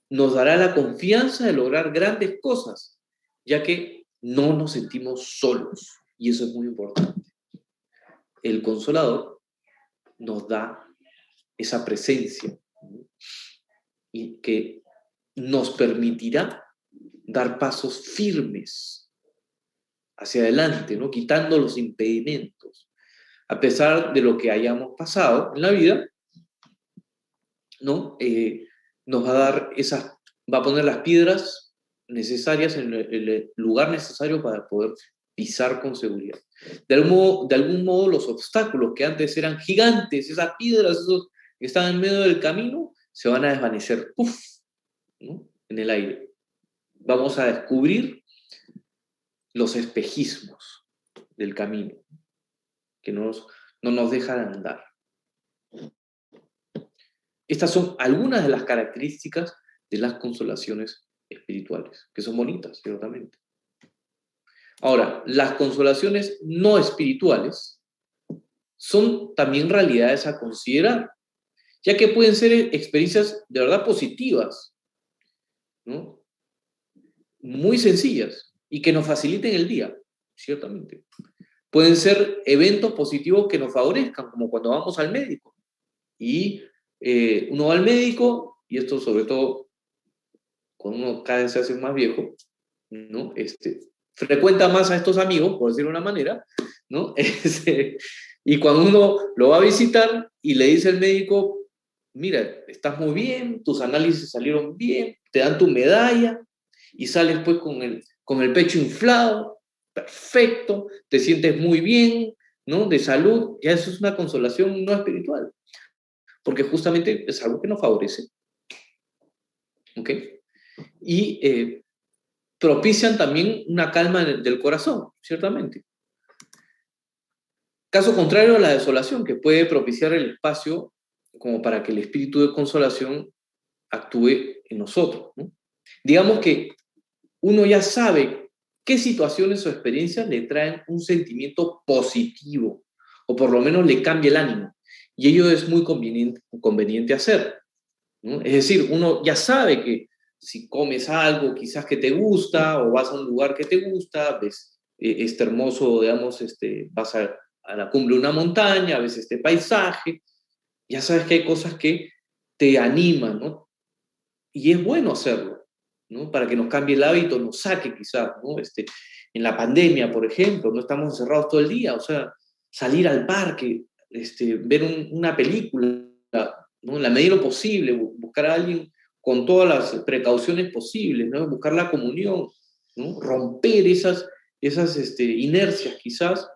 Nos dará la confianza de lograr grandes cosas, ya que no nos sentimos solos. Y eso es muy importante. El Consolador nos da esa presencia, ¿no? Y que nos permitirá dar pasos firmes hacia adelante, ¿no? Quitando los impedimentos. A pesar de lo que hayamos pasado en la vida, ¿no? Nos va a dar va a poner las piedras necesarias en el lugar necesario para poder pisar con seguridad. De algún modo, los obstáculos que antes eran gigantes, esas piedras, esos que estaban en medio del camino, se van a desvanecer, ¡puf!, ¿no? En el aire. vamos a descubrir los espejismos del camino que no nos deja de andar. Estas son algunas de las características de las consolaciones espirituales, que son bonitas, ciertamente. Ahora, las consolaciones no espirituales son también realidades a considerar, ya que pueden ser experiencias de verdad positivas, ¿no? Muy sencillas y que nos faciliten el día, ciertamente. Pueden ser eventos positivos que nos favorezcan, como cuando vamos al médico. Y uno va al médico, y esto sobre todo cuando uno cada vez se hace más viejo, ¿no? Frecuenta más a estos amigos, por decirlo de una manera, ¿no? Y cuando uno lo va a visitar y le dice al médico, mira, estás muy bien, tus análisis salieron bien, te dan tu medalla y sales pues con el pecho inflado, perfecto, te sientes muy bien, ¿no? De salud, ya eso es una consolación no espiritual, porque justamente es algo que nos favorece, ¿ok? Y propician también una calma del corazón, ciertamente. Caso contrario a la desolación, que puede propiciar el espacio como para que el espíritu de consolación actúe en nosotros, ¿no? Digamos que uno ya sabe qué situaciones o experiencias le traen un sentimiento positivo, o por lo menos le cambia el ánimo, y ello es muy conveniente hacer, ¿no? Es decir, uno ya sabe que si comes algo quizás que te gusta, o vas a un lugar que te gusta, ves este hermoso, digamos, vas a la cumbre de una montaña, ves este paisaje, ya sabes que hay cosas que te animan, ¿no? Y es bueno hacerlo, ¿no? Para que nos cambie el hábito, nos saque quizás, ¿no? En la pandemia, por ejemplo, no estamos encerrados todo el día, o sea, salir al parque, ver una película, ¿no? En la medida de lo posible, buscar a alguien con todas las precauciones posibles, ¿no? Buscar la comunión, ¿no? Romper esas inercias quizás.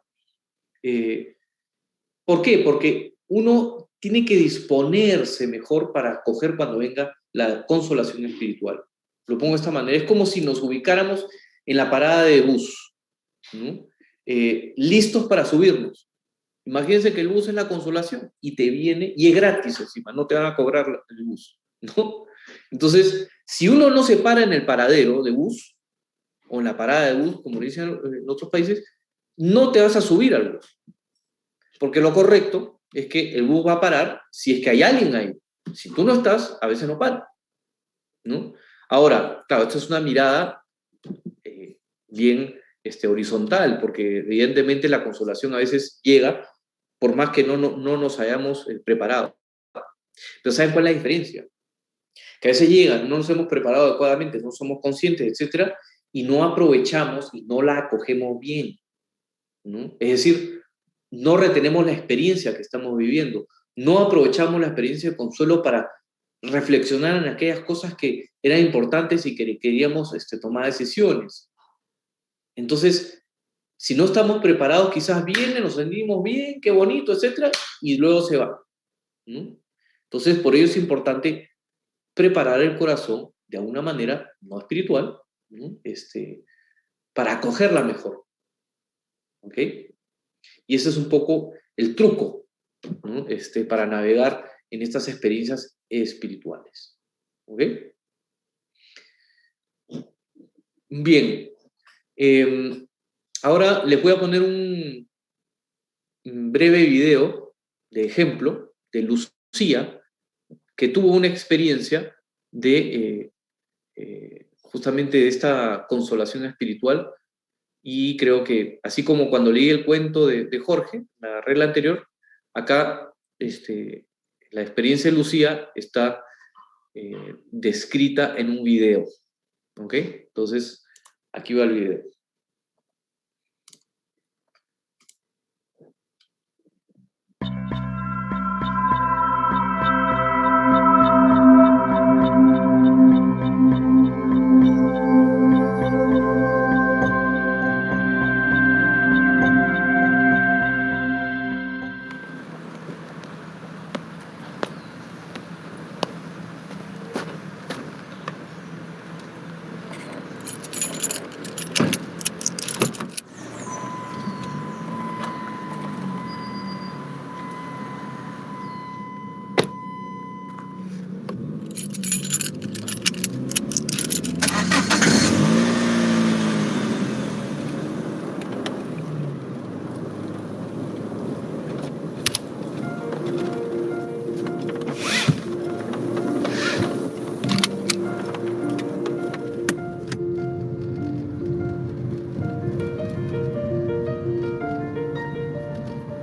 ¿Por qué? Porque uno tiene que disponerse mejor para acoger cuando venga la consolación espiritual. Lo pongo de esta manera, es como si nos ubicáramos en la parada de bus, ¿no? Listos para subirnos. Imagínense que el bus es la consolación y te viene, y es gratis encima, no te van a cobrar el bus, ¿no? Entonces, si uno no se para en el paradero de bus, o en la parada de bus, como dicen en otros países, no te vas a subir al bus. Porque lo correcto es que el bus va a parar si es que hay alguien ahí. Si tú no estás, a veces no para, ¿no? Ahora, claro, esto es una mirada bien horizontal, porque evidentemente la consolación a veces llega por más que no nos hayamos preparado. Pero ¿saben cuál es la diferencia? Que a veces llega, no nos hemos preparado adecuadamente, no somos conscientes, etcétera, y no aprovechamos y no la acogemos bien, ¿no? Es decir, no retenemos la experiencia que estamos viviendo, no aprovechamos la experiencia de consuelo para reflexionar en aquellas cosas que eran importantes y que queríamos tomar decisiones. Entonces, si no estamos preparados, quizás viene, nos sentimos bien, qué bonito, etcétera, y luego se va, ¿no? Entonces, por ello es importante preparar el corazón de alguna manera no espiritual, ¿no? Para acogerla mejor, ¿ok? Y ese es un poco el truco, ¿no? Para navegar en estas experiencias espirituales. ¿Ok? Bien. Ahora les voy a poner un breve video de ejemplo de Lucía, que tuvo una experiencia de justamente de esta consolación espiritual. Y creo que, así como cuando leí el cuento de Jorge, la regla anterior, acá la experiencia de Lucía está descrita en un video. ¿Ok? Entonces, aquí va el video.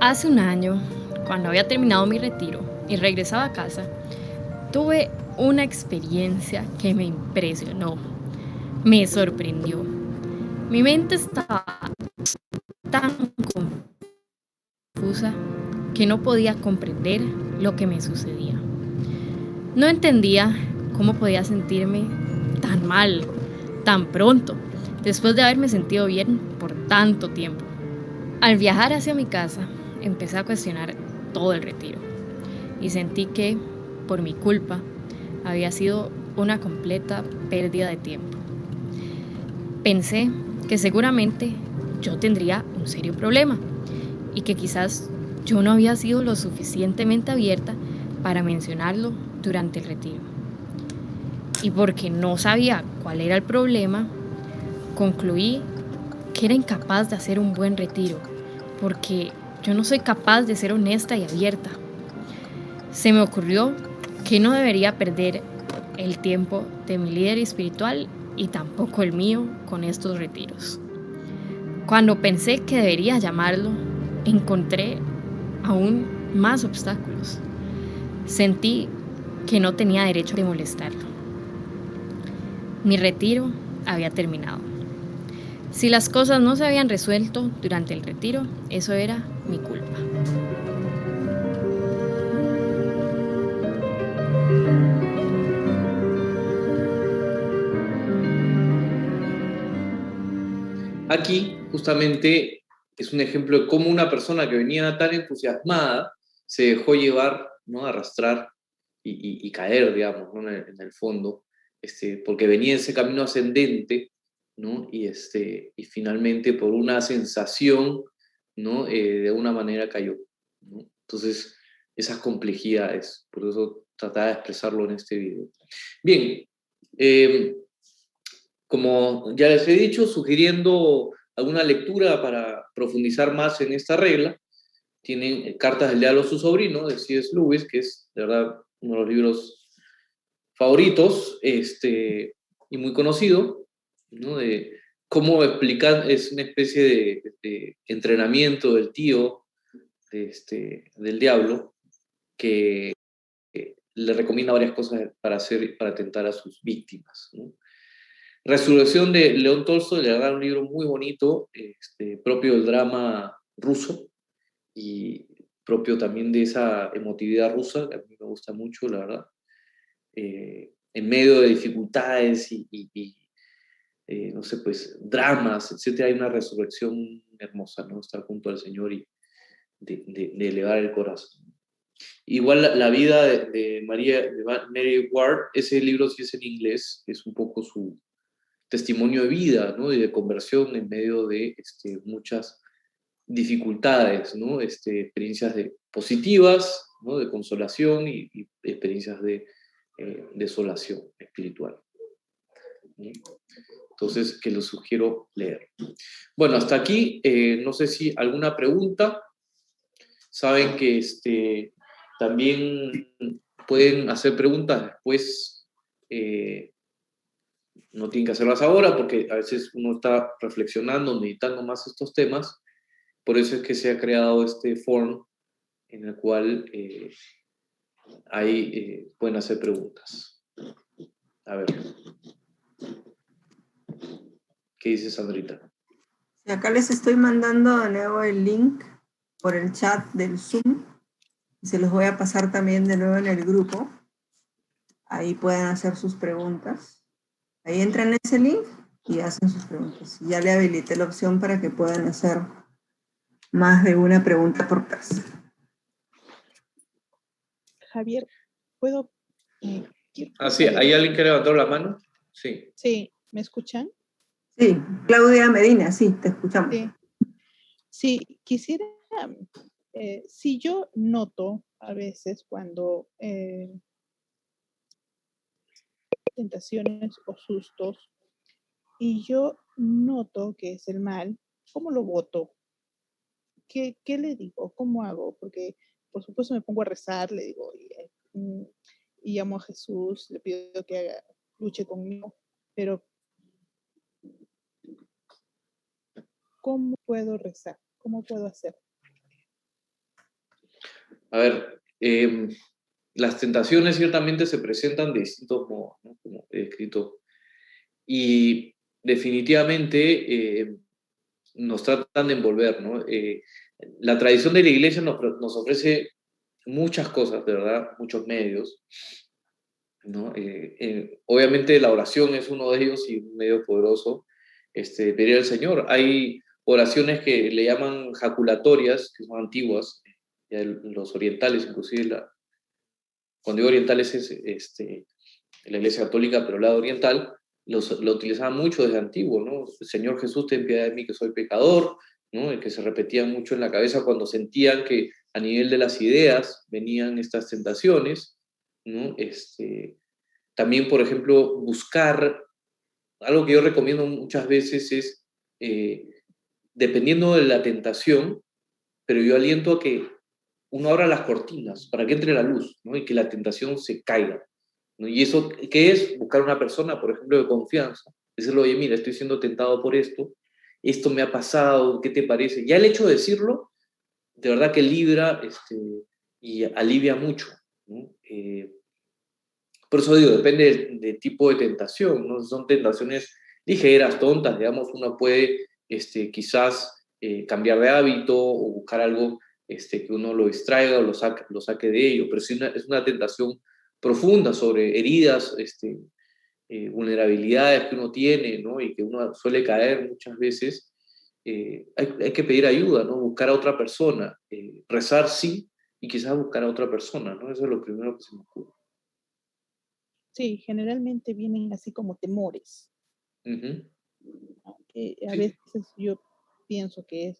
Hace un año, cuando había terminado mi retiro y regresaba a casa, tuve una experiencia que me impresionó, me sorprendió. Mi mente estaba tan confusa que no podía comprender lo que me sucedía. No entendía cómo podía sentirme tan mal, tan pronto, después de haberme sentido bien por tanto tiempo. Al viajar hacia mi casa, empecé a cuestionar todo el retiro y sentí que, por mi culpa, había sido una completa pérdida de tiempo. Pensé que seguramente yo tendría un serio problema y que quizás yo no había sido lo suficientemente abierta para mencionarlo durante el retiro. Y porque no sabía cuál era el problema, concluí que era incapaz de hacer un buen retiro, porque yo no soy capaz de ser honesta y abierta. Se me ocurrió que no debería perder el tiempo de mi líder espiritual y tampoco el mío con estos retiros. Cuando pensé que debería llamarlo, encontré aún más obstáculos. Sentí que no tenía derecho de molestarlo. Mi retiro había terminado. Si las cosas no se habían resuelto durante el retiro, eso era mi culpa.
Aquí, justamente, es un ejemplo de cómo una persona que venía tan entusiasmada se dejó llevar, ¿no? Arrastrar y caer, digamos, ¿no? En el fondo, porque venía ese camino ascendente, ¿no? Y finalmente, por una sensación, ¿no? De una manera cayó, ¿no? Entonces, esas complejidades, por eso trataba de expresarlo en este video. Bien, como ya les he dicho, sugiriendo alguna lectura para profundizar más en esta regla, tienen Cartas del Diablo a su sobrino, de C.S. Lewis, que es, de verdad, uno de los libros favoritos y muy conocido, ¿no? De cómo explicar, es una especie de entrenamiento del tío del diablo, que le recomienda varias cosas para hacer, para atentar a sus víctimas, ¿no? Resurrección de León Tolstoy, le da un libro muy bonito, propio del drama ruso y propio también de esa emotividad rusa, que a mí me gusta mucho, la verdad. En medio de dificultades no sé, pues, dramas, etcétera, hay una resurrección hermosa, ¿no? Estar junto al Señor y de elevar el corazón. Igual la vida de Mary Ward, ese libro sí es en inglés, es un poco su testimonio de vida, ¿no? Y de conversión en medio de muchas dificultades, ¿no? Experiencias positivas, ¿no? De consolación y experiencias de desolación espiritual, ¿no? Entonces, que los sugiero leer. Bueno, hasta aquí, no sé si alguna pregunta. Saben que también pueden hacer preguntas después. No tienen que hacerlas ahora porque a veces uno está reflexionando, meditando más estos temas. Por eso es que se ha creado este forum en el cual pueden hacer preguntas. A ver. ¿Qué dice Sandrita?
Y acá les estoy mandando de nuevo el link por el chat del Zoom. Y se los voy a pasar también de nuevo en el grupo. Ahí pueden hacer sus preguntas. Ahí entran en ese link y hacen sus preguntas. Y ya le habilité la opción para que puedan hacer más de una pregunta por clase.
Javier, ¿puedo?
Sí, ¿hay alguien que levantó la mano? Sí.
Sí, ¿me escuchan?
Sí, Claudia Medina, sí, te escuchamos.
Sí, quisiera, si yo noto a veces cuando tentaciones o sustos y yo noto que es el mal, ¿cómo lo voto? ¿Qué le digo? ¿Cómo hago? Porque por supuesto me pongo a rezar, le digo, y llamo a Jesús, le pido que luche conmigo, pero ¿cómo puedo rezar? ¿Cómo puedo hacer?
A ver, las tentaciones ciertamente se presentan de distintos modos, ¿no? Como he escrito. Y definitivamente nos tratan de envolver, ¿no? La tradición de la iglesia nos ofrece muchas cosas, de verdad, muchos medios, ¿no? Obviamente la oración es uno de ellos y un medio poderoso, pedir al Señor. Hay oraciones que le llaman jaculatorias, que son antiguas, ya los orientales, inclusive, cuando digo orientales es la iglesia católica, pero el lado oriental, lo utilizaban mucho desde antiguo, ¿no? Señor Jesús, ten piedad de mí que soy pecador, ¿no? El que se repetían mucho en la cabeza cuando sentían que a nivel de las ideas venían estas tentaciones, ¿no? También, por ejemplo, buscar, algo que yo recomiendo muchas veces es, dependiendo de la tentación, pero yo aliento a que uno abra las cortinas para que entre la luz, ¿no? Y que la tentación se caiga, ¿no? Y eso, ¿qué es? Buscar una persona, por ejemplo, de confianza. Decirle, oye, mira, estoy siendo tentado por esto me ha pasado, ¿qué te parece? Ya el hecho de decirlo, de verdad que libra y alivia mucho, ¿no? Por eso digo, depende del tipo de tentación, ¿no? Son tentaciones ligeras, tontas, digamos, uno puede quizás cambiar de hábito o buscar algo que uno lo distraiga o lo saque de ello, pero si es una tentación profunda sobre heridas, vulnerabilidades que uno tiene, ¿no? Y que uno suele caer muchas veces, hay que pedir ayuda, ¿no? Buscar a otra persona, rezar sí, y quizás buscar a otra persona, ¿no? Eso es lo primero que se me ocurre.
Sí, generalmente vienen así como temores.
Uh-huh.
Aunque a veces yo pienso que es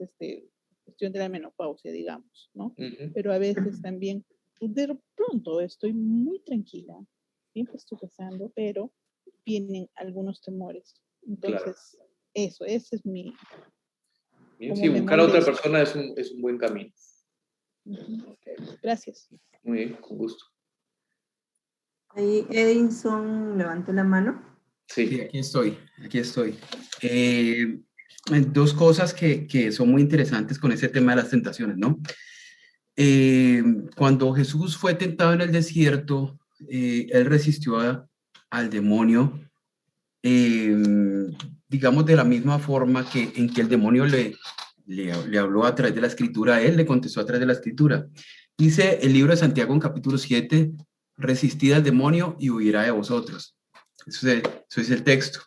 cuestión de la menopausia, digamos, ¿no?
Uh-huh.
Pero a veces también, de pronto estoy muy tranquila, siempre estoy rezando, pero vienen algunos temores. Entonces,
claro.
ese es mi...
Bien, sí, buscar a otra persona es un buen camino.
Uh-huh. Okay. Gracias.
Muy bien, con gusto.
Ahí Edinson levantó la mano.
Sí,
aquí estoy. Dos cosas que son muy interesantes con ese tema de las tentaciones, ¿no? Cuando Jesús fue tentado en el desierto, él resistió al demonio, digamos de la misma forma en que el demonio le habló a través de la escritura, él le contestó a través de la escritura. Dice el libro de Santiago en capítulo 7, resistid al demonio y huirá de vosotros. Eso es el texto.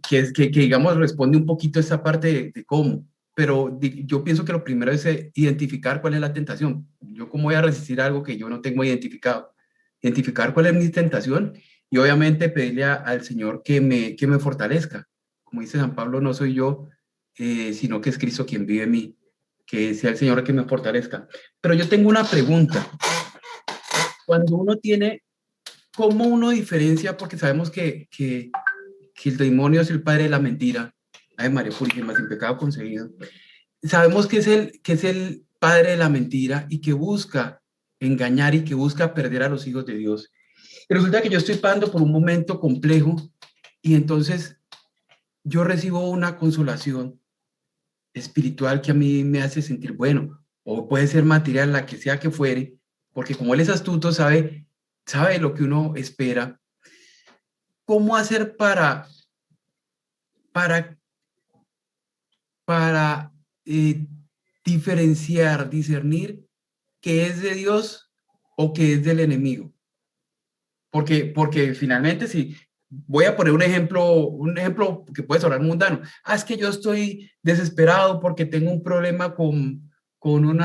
Que digamos, responde un poquito a esa parte de cómo. Pero yo pienso que lo primero es identificar cuál es la tentación. Yo cómo voy a resistir algo que yo no tengo identificado. Identificar cuál es mi tentación y obviamente pedirle al Señor que me fortalezca. Como dice San Pablo, no soy yo, sino que es Cristo quien vive en mí. Que sea el Señor que me fortalezca. Pero yo tengo una pregunta. Cuando uno tiene, ¿cómo uno diferencia? Porque sabemos que el demonio es el padre de la mentira. Ay, María Purísima, sin pecado concebido. Sabemos que es el padre de la mentira y que busca engañar y que busca perder a los hijos de Dios. Y resulta que yo estoy pasando por un momento complejo y entonces yo recibo una consolación espiritual que a mí me hace sentir bueno, o puede ser material, la que sea que fuere, porque como él es astuto, sabe lo que uno espera. ¿Cómo hacer para diferenciar, discernir qué es de Dios o qué es del enemigo? Porque finalmente, si voy a poner un ejemplo que puede sonar mundano. Es que yo estoy desesperado porque tengo un problema con un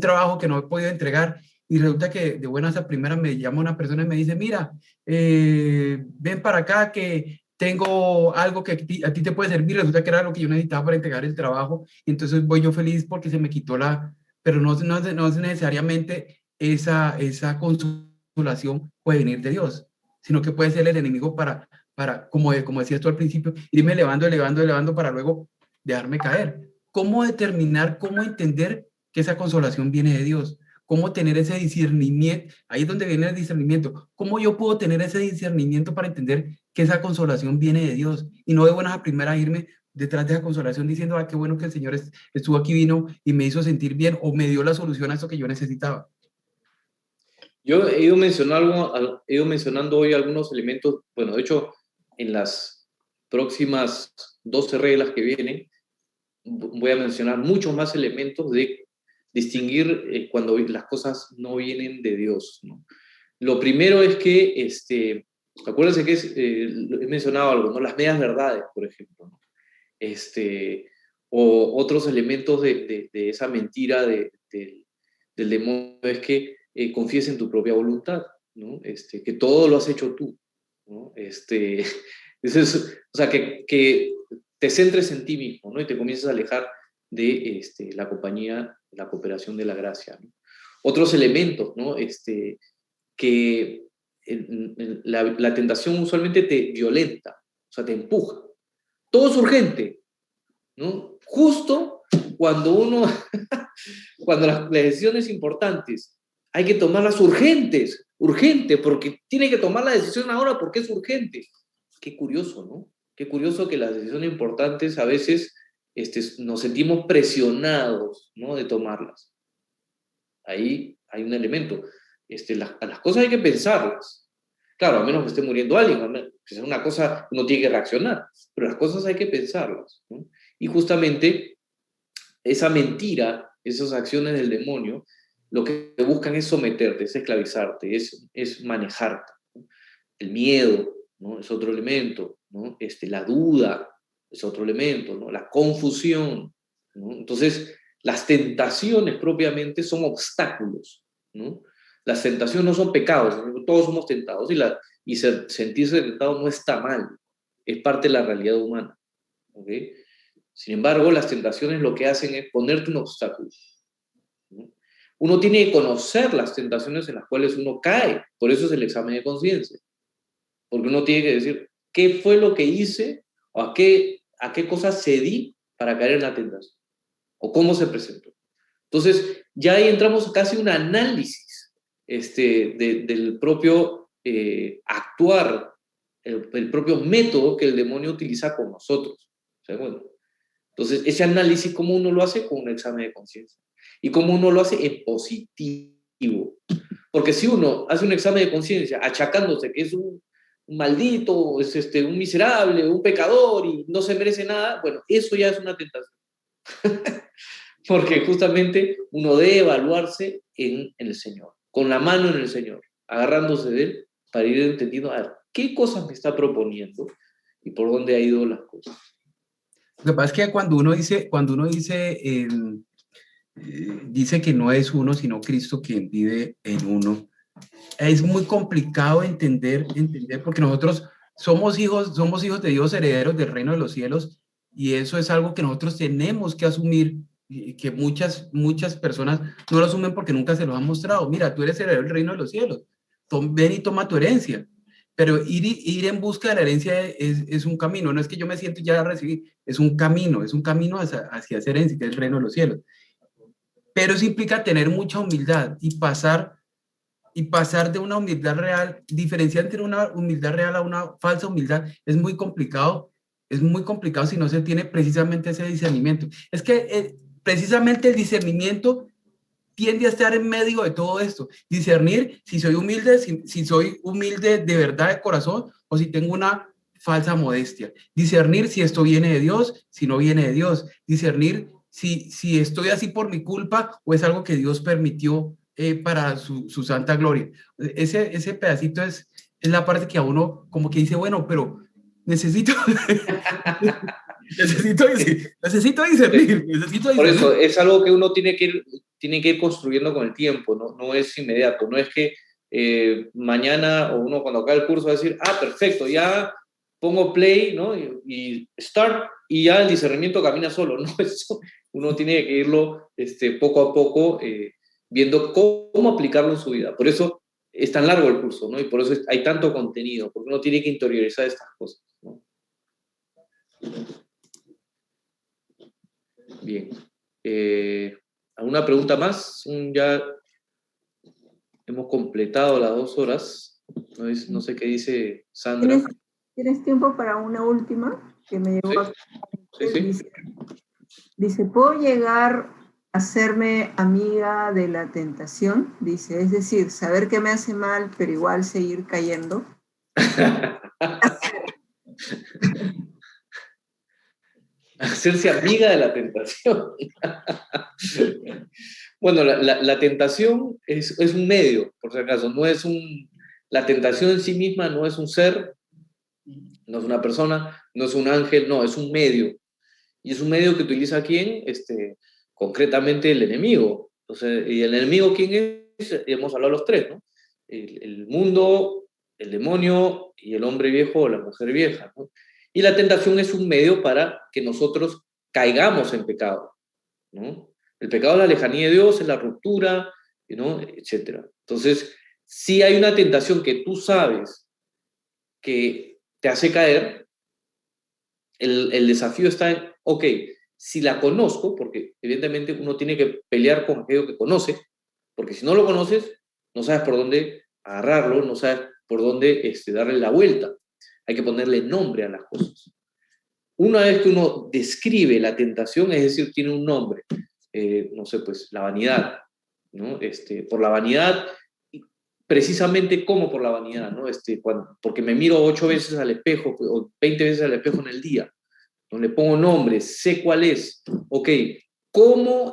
trabajo que no he podido entregar y resulta que de buenas a primeras me llama una persona y me dice, mira, ven para acá que tengo algo que a ti te puede servir. Resulta que era lo que yo necesitaba para entregar el trabajo y entonces voy yo feliz porque se me quitó pero no es necesariamente esa consolación puede venir de Dios, sino que puede ser el enemigo para como decías tú al principio, irme elevando para luego dejarme caer. ¿Cómo determinar, cómo entender que esa consolación viene de Dios? ¿Cómo tener ese discernimiento? Ahí es donde viene el discernimiento. ¿Cómo yo puedo tener ese discernimiento para entender que esa consolación viene de Dios? Y no de buenas a primeras irme detrás de esa consolación diciendo, qué bueno que el Señor estuvo aquí, vino y me hizo sentir bien o me dio la solución a esto que yo necesitaba?
Yo he ido mencionando hoy algunos elementos, bueno, de hecho, en las próximas 12 reglas que vienen, voy a mencionar muchos más elementos de distinguir cuando las cosas no vienen de Dios, ¿no? Lo primero es que, acuérdense que he mencionado algo, ¿no? Las medias verdades, por ejemplo, ¿no? O otros elementos de esa mentira del demonio es que confíes en tu propia voluntad, ¿no? Que todo lo has hecho tú, ¿no? O sea, que te centres en ti mismo, ¿no? Y te comiences a alejar de la compañía, la cooperación de la gracia, ¿no? Otros elementos, ¿no? Que la tentación usualmente te violenta, o sea, te empuja. Todo es urgente, ¿no? Justo cuando cuando las decisiones importantes hay que tomarlas urgente, porque tiene que tomar la decisión ahora porque es urgente. Qué curioso, ¿no? Qué curioso que las decisiones importantes a veces nos sentimos presionados, ¿no? De tomarlas. Ahí hay un elemento. A las cosas hay que pensarlas. Claro, a menos que esté muriendo alguien, que sea una cosa, uno tiene que reaccionar, pero las cosas hay que pensarlas, ¿no? Y justamente esa mentira, esas acciones del demonio, lo que buscan es someterte, es esclavizarte, es manejarte, ¿no? El miedo, ¿no? Es otro elemento, ¿no? La duda es otro elemento, ¿no? La confusión, ¿no? Entonces, las tentaciones propiamente son obstáculos, ¿no? Las tentaciones no son pecados, ¿no? Todos somos tentados y sentirse tentado no está mal, es parte de la realidad humana, ¿ok? Sin embargo, las tentaciones lo que hacen es ponerte un obstáculo, ¿no? Uno tiene que conocer las tentaciones en las cuales uno cae, por eso es el examen de conciencia, porque uno tiene que decir, ¿qué fue lo que hice o a qué cosas cedí para caer en la tentación? ¿O cómo se presentó? Entonces, ya ahí entramos casi en un análisis del propio actuar, el propio método que el demonio utiliza con nosotros. O sea, bueno, entonces, ese análisis, ¿cómo uno lo hace? Con un examen de conciencia. Y cómo uno lo hace en positivo. Porque si uno hace un examen de conciencia achacándose que es un maldito, es un miserable, un pecador y no se merece nada, bueno, eso ya es una tentación. Porque justamente uno debe evaluarse en el Señor, con la mano en el Señor, agarrándose de Él para ir entendiendo, a ver, qué cosas me está proponiendo y por dónde ha ido las cosas.
Lo que pasa es que dice que no es uno, sino Cristo quien vive en uno, es muy complicado entender porque nosotros somos hijos de Dios, herederos del reino de los cielos, y eso es algo que nosotros tenemos que asumir, y que muchas personas no lo asumen porque nunca se lo han mostrado. Mira, tú eres heredero del reino de los cielos, ven y toma tu herencia. Pero ir en busca de la herencia es un camino, no es que yo me siento ya a recibir, es un camino hacia esa herencia, que es el reino de los cielos. Pero eso implica tener mucha humildad y pasar de una humildad real, diferenciar entre una humildad real a una falsa humildad, es muy complicado si no se tiene precisamente ese discernimiento. Es que precisamente el discernimiento tiende a estar en medio de todo esto, discernir si soy humilde, si soy humilde de verdad de corazón o si tengo una falsa modestia, discernir si esto viene de Dios, si no viene de Dios, discernir si estoy así por mi culpa o es algo que Dios permitió para su santa gloria. Ese pedacito es la parte que a uno como que dice, bueno, pero necesito discernir.
Por eso, es algo que uno tiene que ir construyendo con el tiempo, ¿no? No es inmediato, no es que mañana o uno cuando acabe el curso va a decir, perfecto, ya pongo play, ¿no? Y start, y ya el discernimiento camina solo, ¿no? Eso uno tiene que irlo poco a poco viendo cómo aplicarlo en su vida. Por eso es tan largo el curso, ¿no? Y por eso hay tanto contenido, porque uno tiene que interiorizar estas cosas, ¿no? Bien. ¿Alguna pregunta más? Ya hemos completado las 2 horas. No sé qué dice Sandra.
¿Tienes tiempo para una última? Que me llegó
Sí. sí.
Dice, ¿puedo llegar a hacerme amiga de la tentación? Dice, es decir, saber que me hace mal, pero igual seguir cayendo.
Hacerse amiga de la tentación. Bueno, la tentación es un medio, por si acaso, la tentación en sí misma no es un ser, no es una persona, no es un ángel, no, es un medio. Y es un medio que utiliza quién, concretamente el enemigo. Entonces, ¿y el enemigo quién es? Hemos hablado los tres, ¿no? El mundo, el demonio y el hombre viejo o la mujer vieja, ¿no? Y la tentación es un medio para que nosotros caigamos en pecado, ¿no? El pecado es la lejanía de Dios, es la ruptura, ¿no? Etcétera. Entonces, si hay una tentación que tú sabes que te hace caer, el desafío está en, ok, si la conozco, porque evidentemente uno tiene que pelear con aquello que conoce, porque si no lo conoces, no sabes por dónde agarrarlo, no sabes por dónde darle la vuelta. Hay que ponerle nombre a las cosas. Una vez que uno describe la tentación, es decir, tiene un nombre, no sé, pues la vanidad, ¿no? Por la vanidad, precisamente como por la vanidad, ¿no? Porque me miro 8 veces al espejo o 20 veces al espejo en el día, no le pongo nombre, sé cuál es, ok, cómo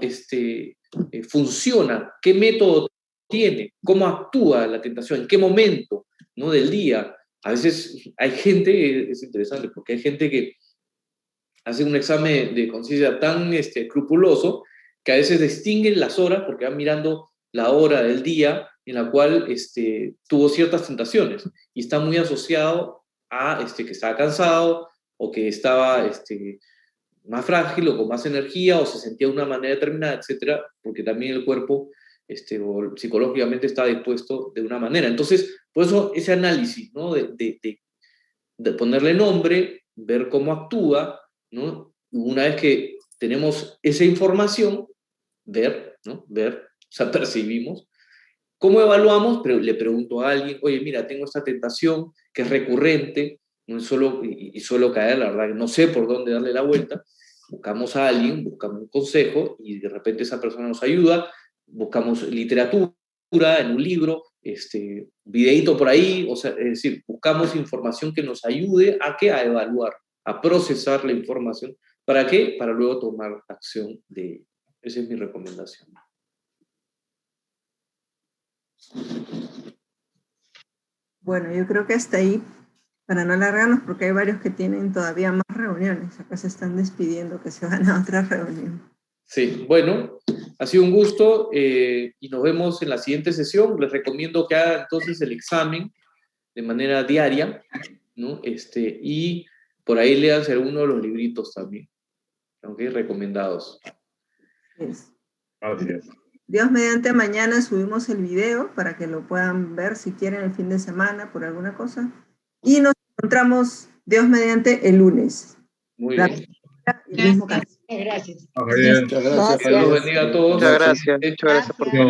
funciona, qué método tiene, cómo actúa la tentación, en qué momento, ¿no? Del día. A veces hay gente, es interesante, porque hay gente que hace un examen de conciencia tan escrupuloso que a veces distinguen las horas porque van mirando la hora del día en la cual tuvo ciertas tentaciones y está muy asociado a que estaba cansado o que estaba más frágil o con más energía o se sentía de una manera determinada, etcétera, porque también el cuerpo o psicológicamente está dispuesto de una manera. Entonces, por eso ese análisis, ¿no? de ponerle nombre, ver cómo actúa, ¿no? Una vez que tenemos esa información, ver, ¿no? Ver, o sea, percibimos. ¿Cómo evaluamos? Pero le pregunto a alguien, oye, mira, tengo esta tentación que es recurrente, no es solo, y suelo caer, la verdad, no sé por dónde darle la vuelta. Buscamos a alguien, buscamos un consejo y de repente esa persona nos ayuda, buscamos literatura en un libro, videíto por ahí, o sea, es decir, buscamos información que nos ayude a evaluar, a procesar la información. ¿Para qué? Para luego tomar acción de ello. Esa es mi recomendación.
Bueno, yo creo que hasta ahí, para no alargarnos, porque hay varios que tienen todavía más reuniones. Acá se están despidiendo que se van a otra reunión.
Sí, bueno, ha sido un gusto y nos vemos en la siguiente sesión. Les recomiendo que hagan entonces el examen de manera diaria, ¿no? Y por ahí léanse alguno de los libritos también, ¿ok? Recomendados.
Yes.
Así es.
Dios mediante, mañana subimos el video para que lo puedan ver si quieren el fin de semana por alguna cosa. Y nos encontramos, Dios mediante, el lunes.
Muy
La
bien.
y el mismo canal.
Gracias.
Muy bien.
Muchas gracias. Dios los bendiga a todos.
Muchas gracias. Muchas gracias por todo.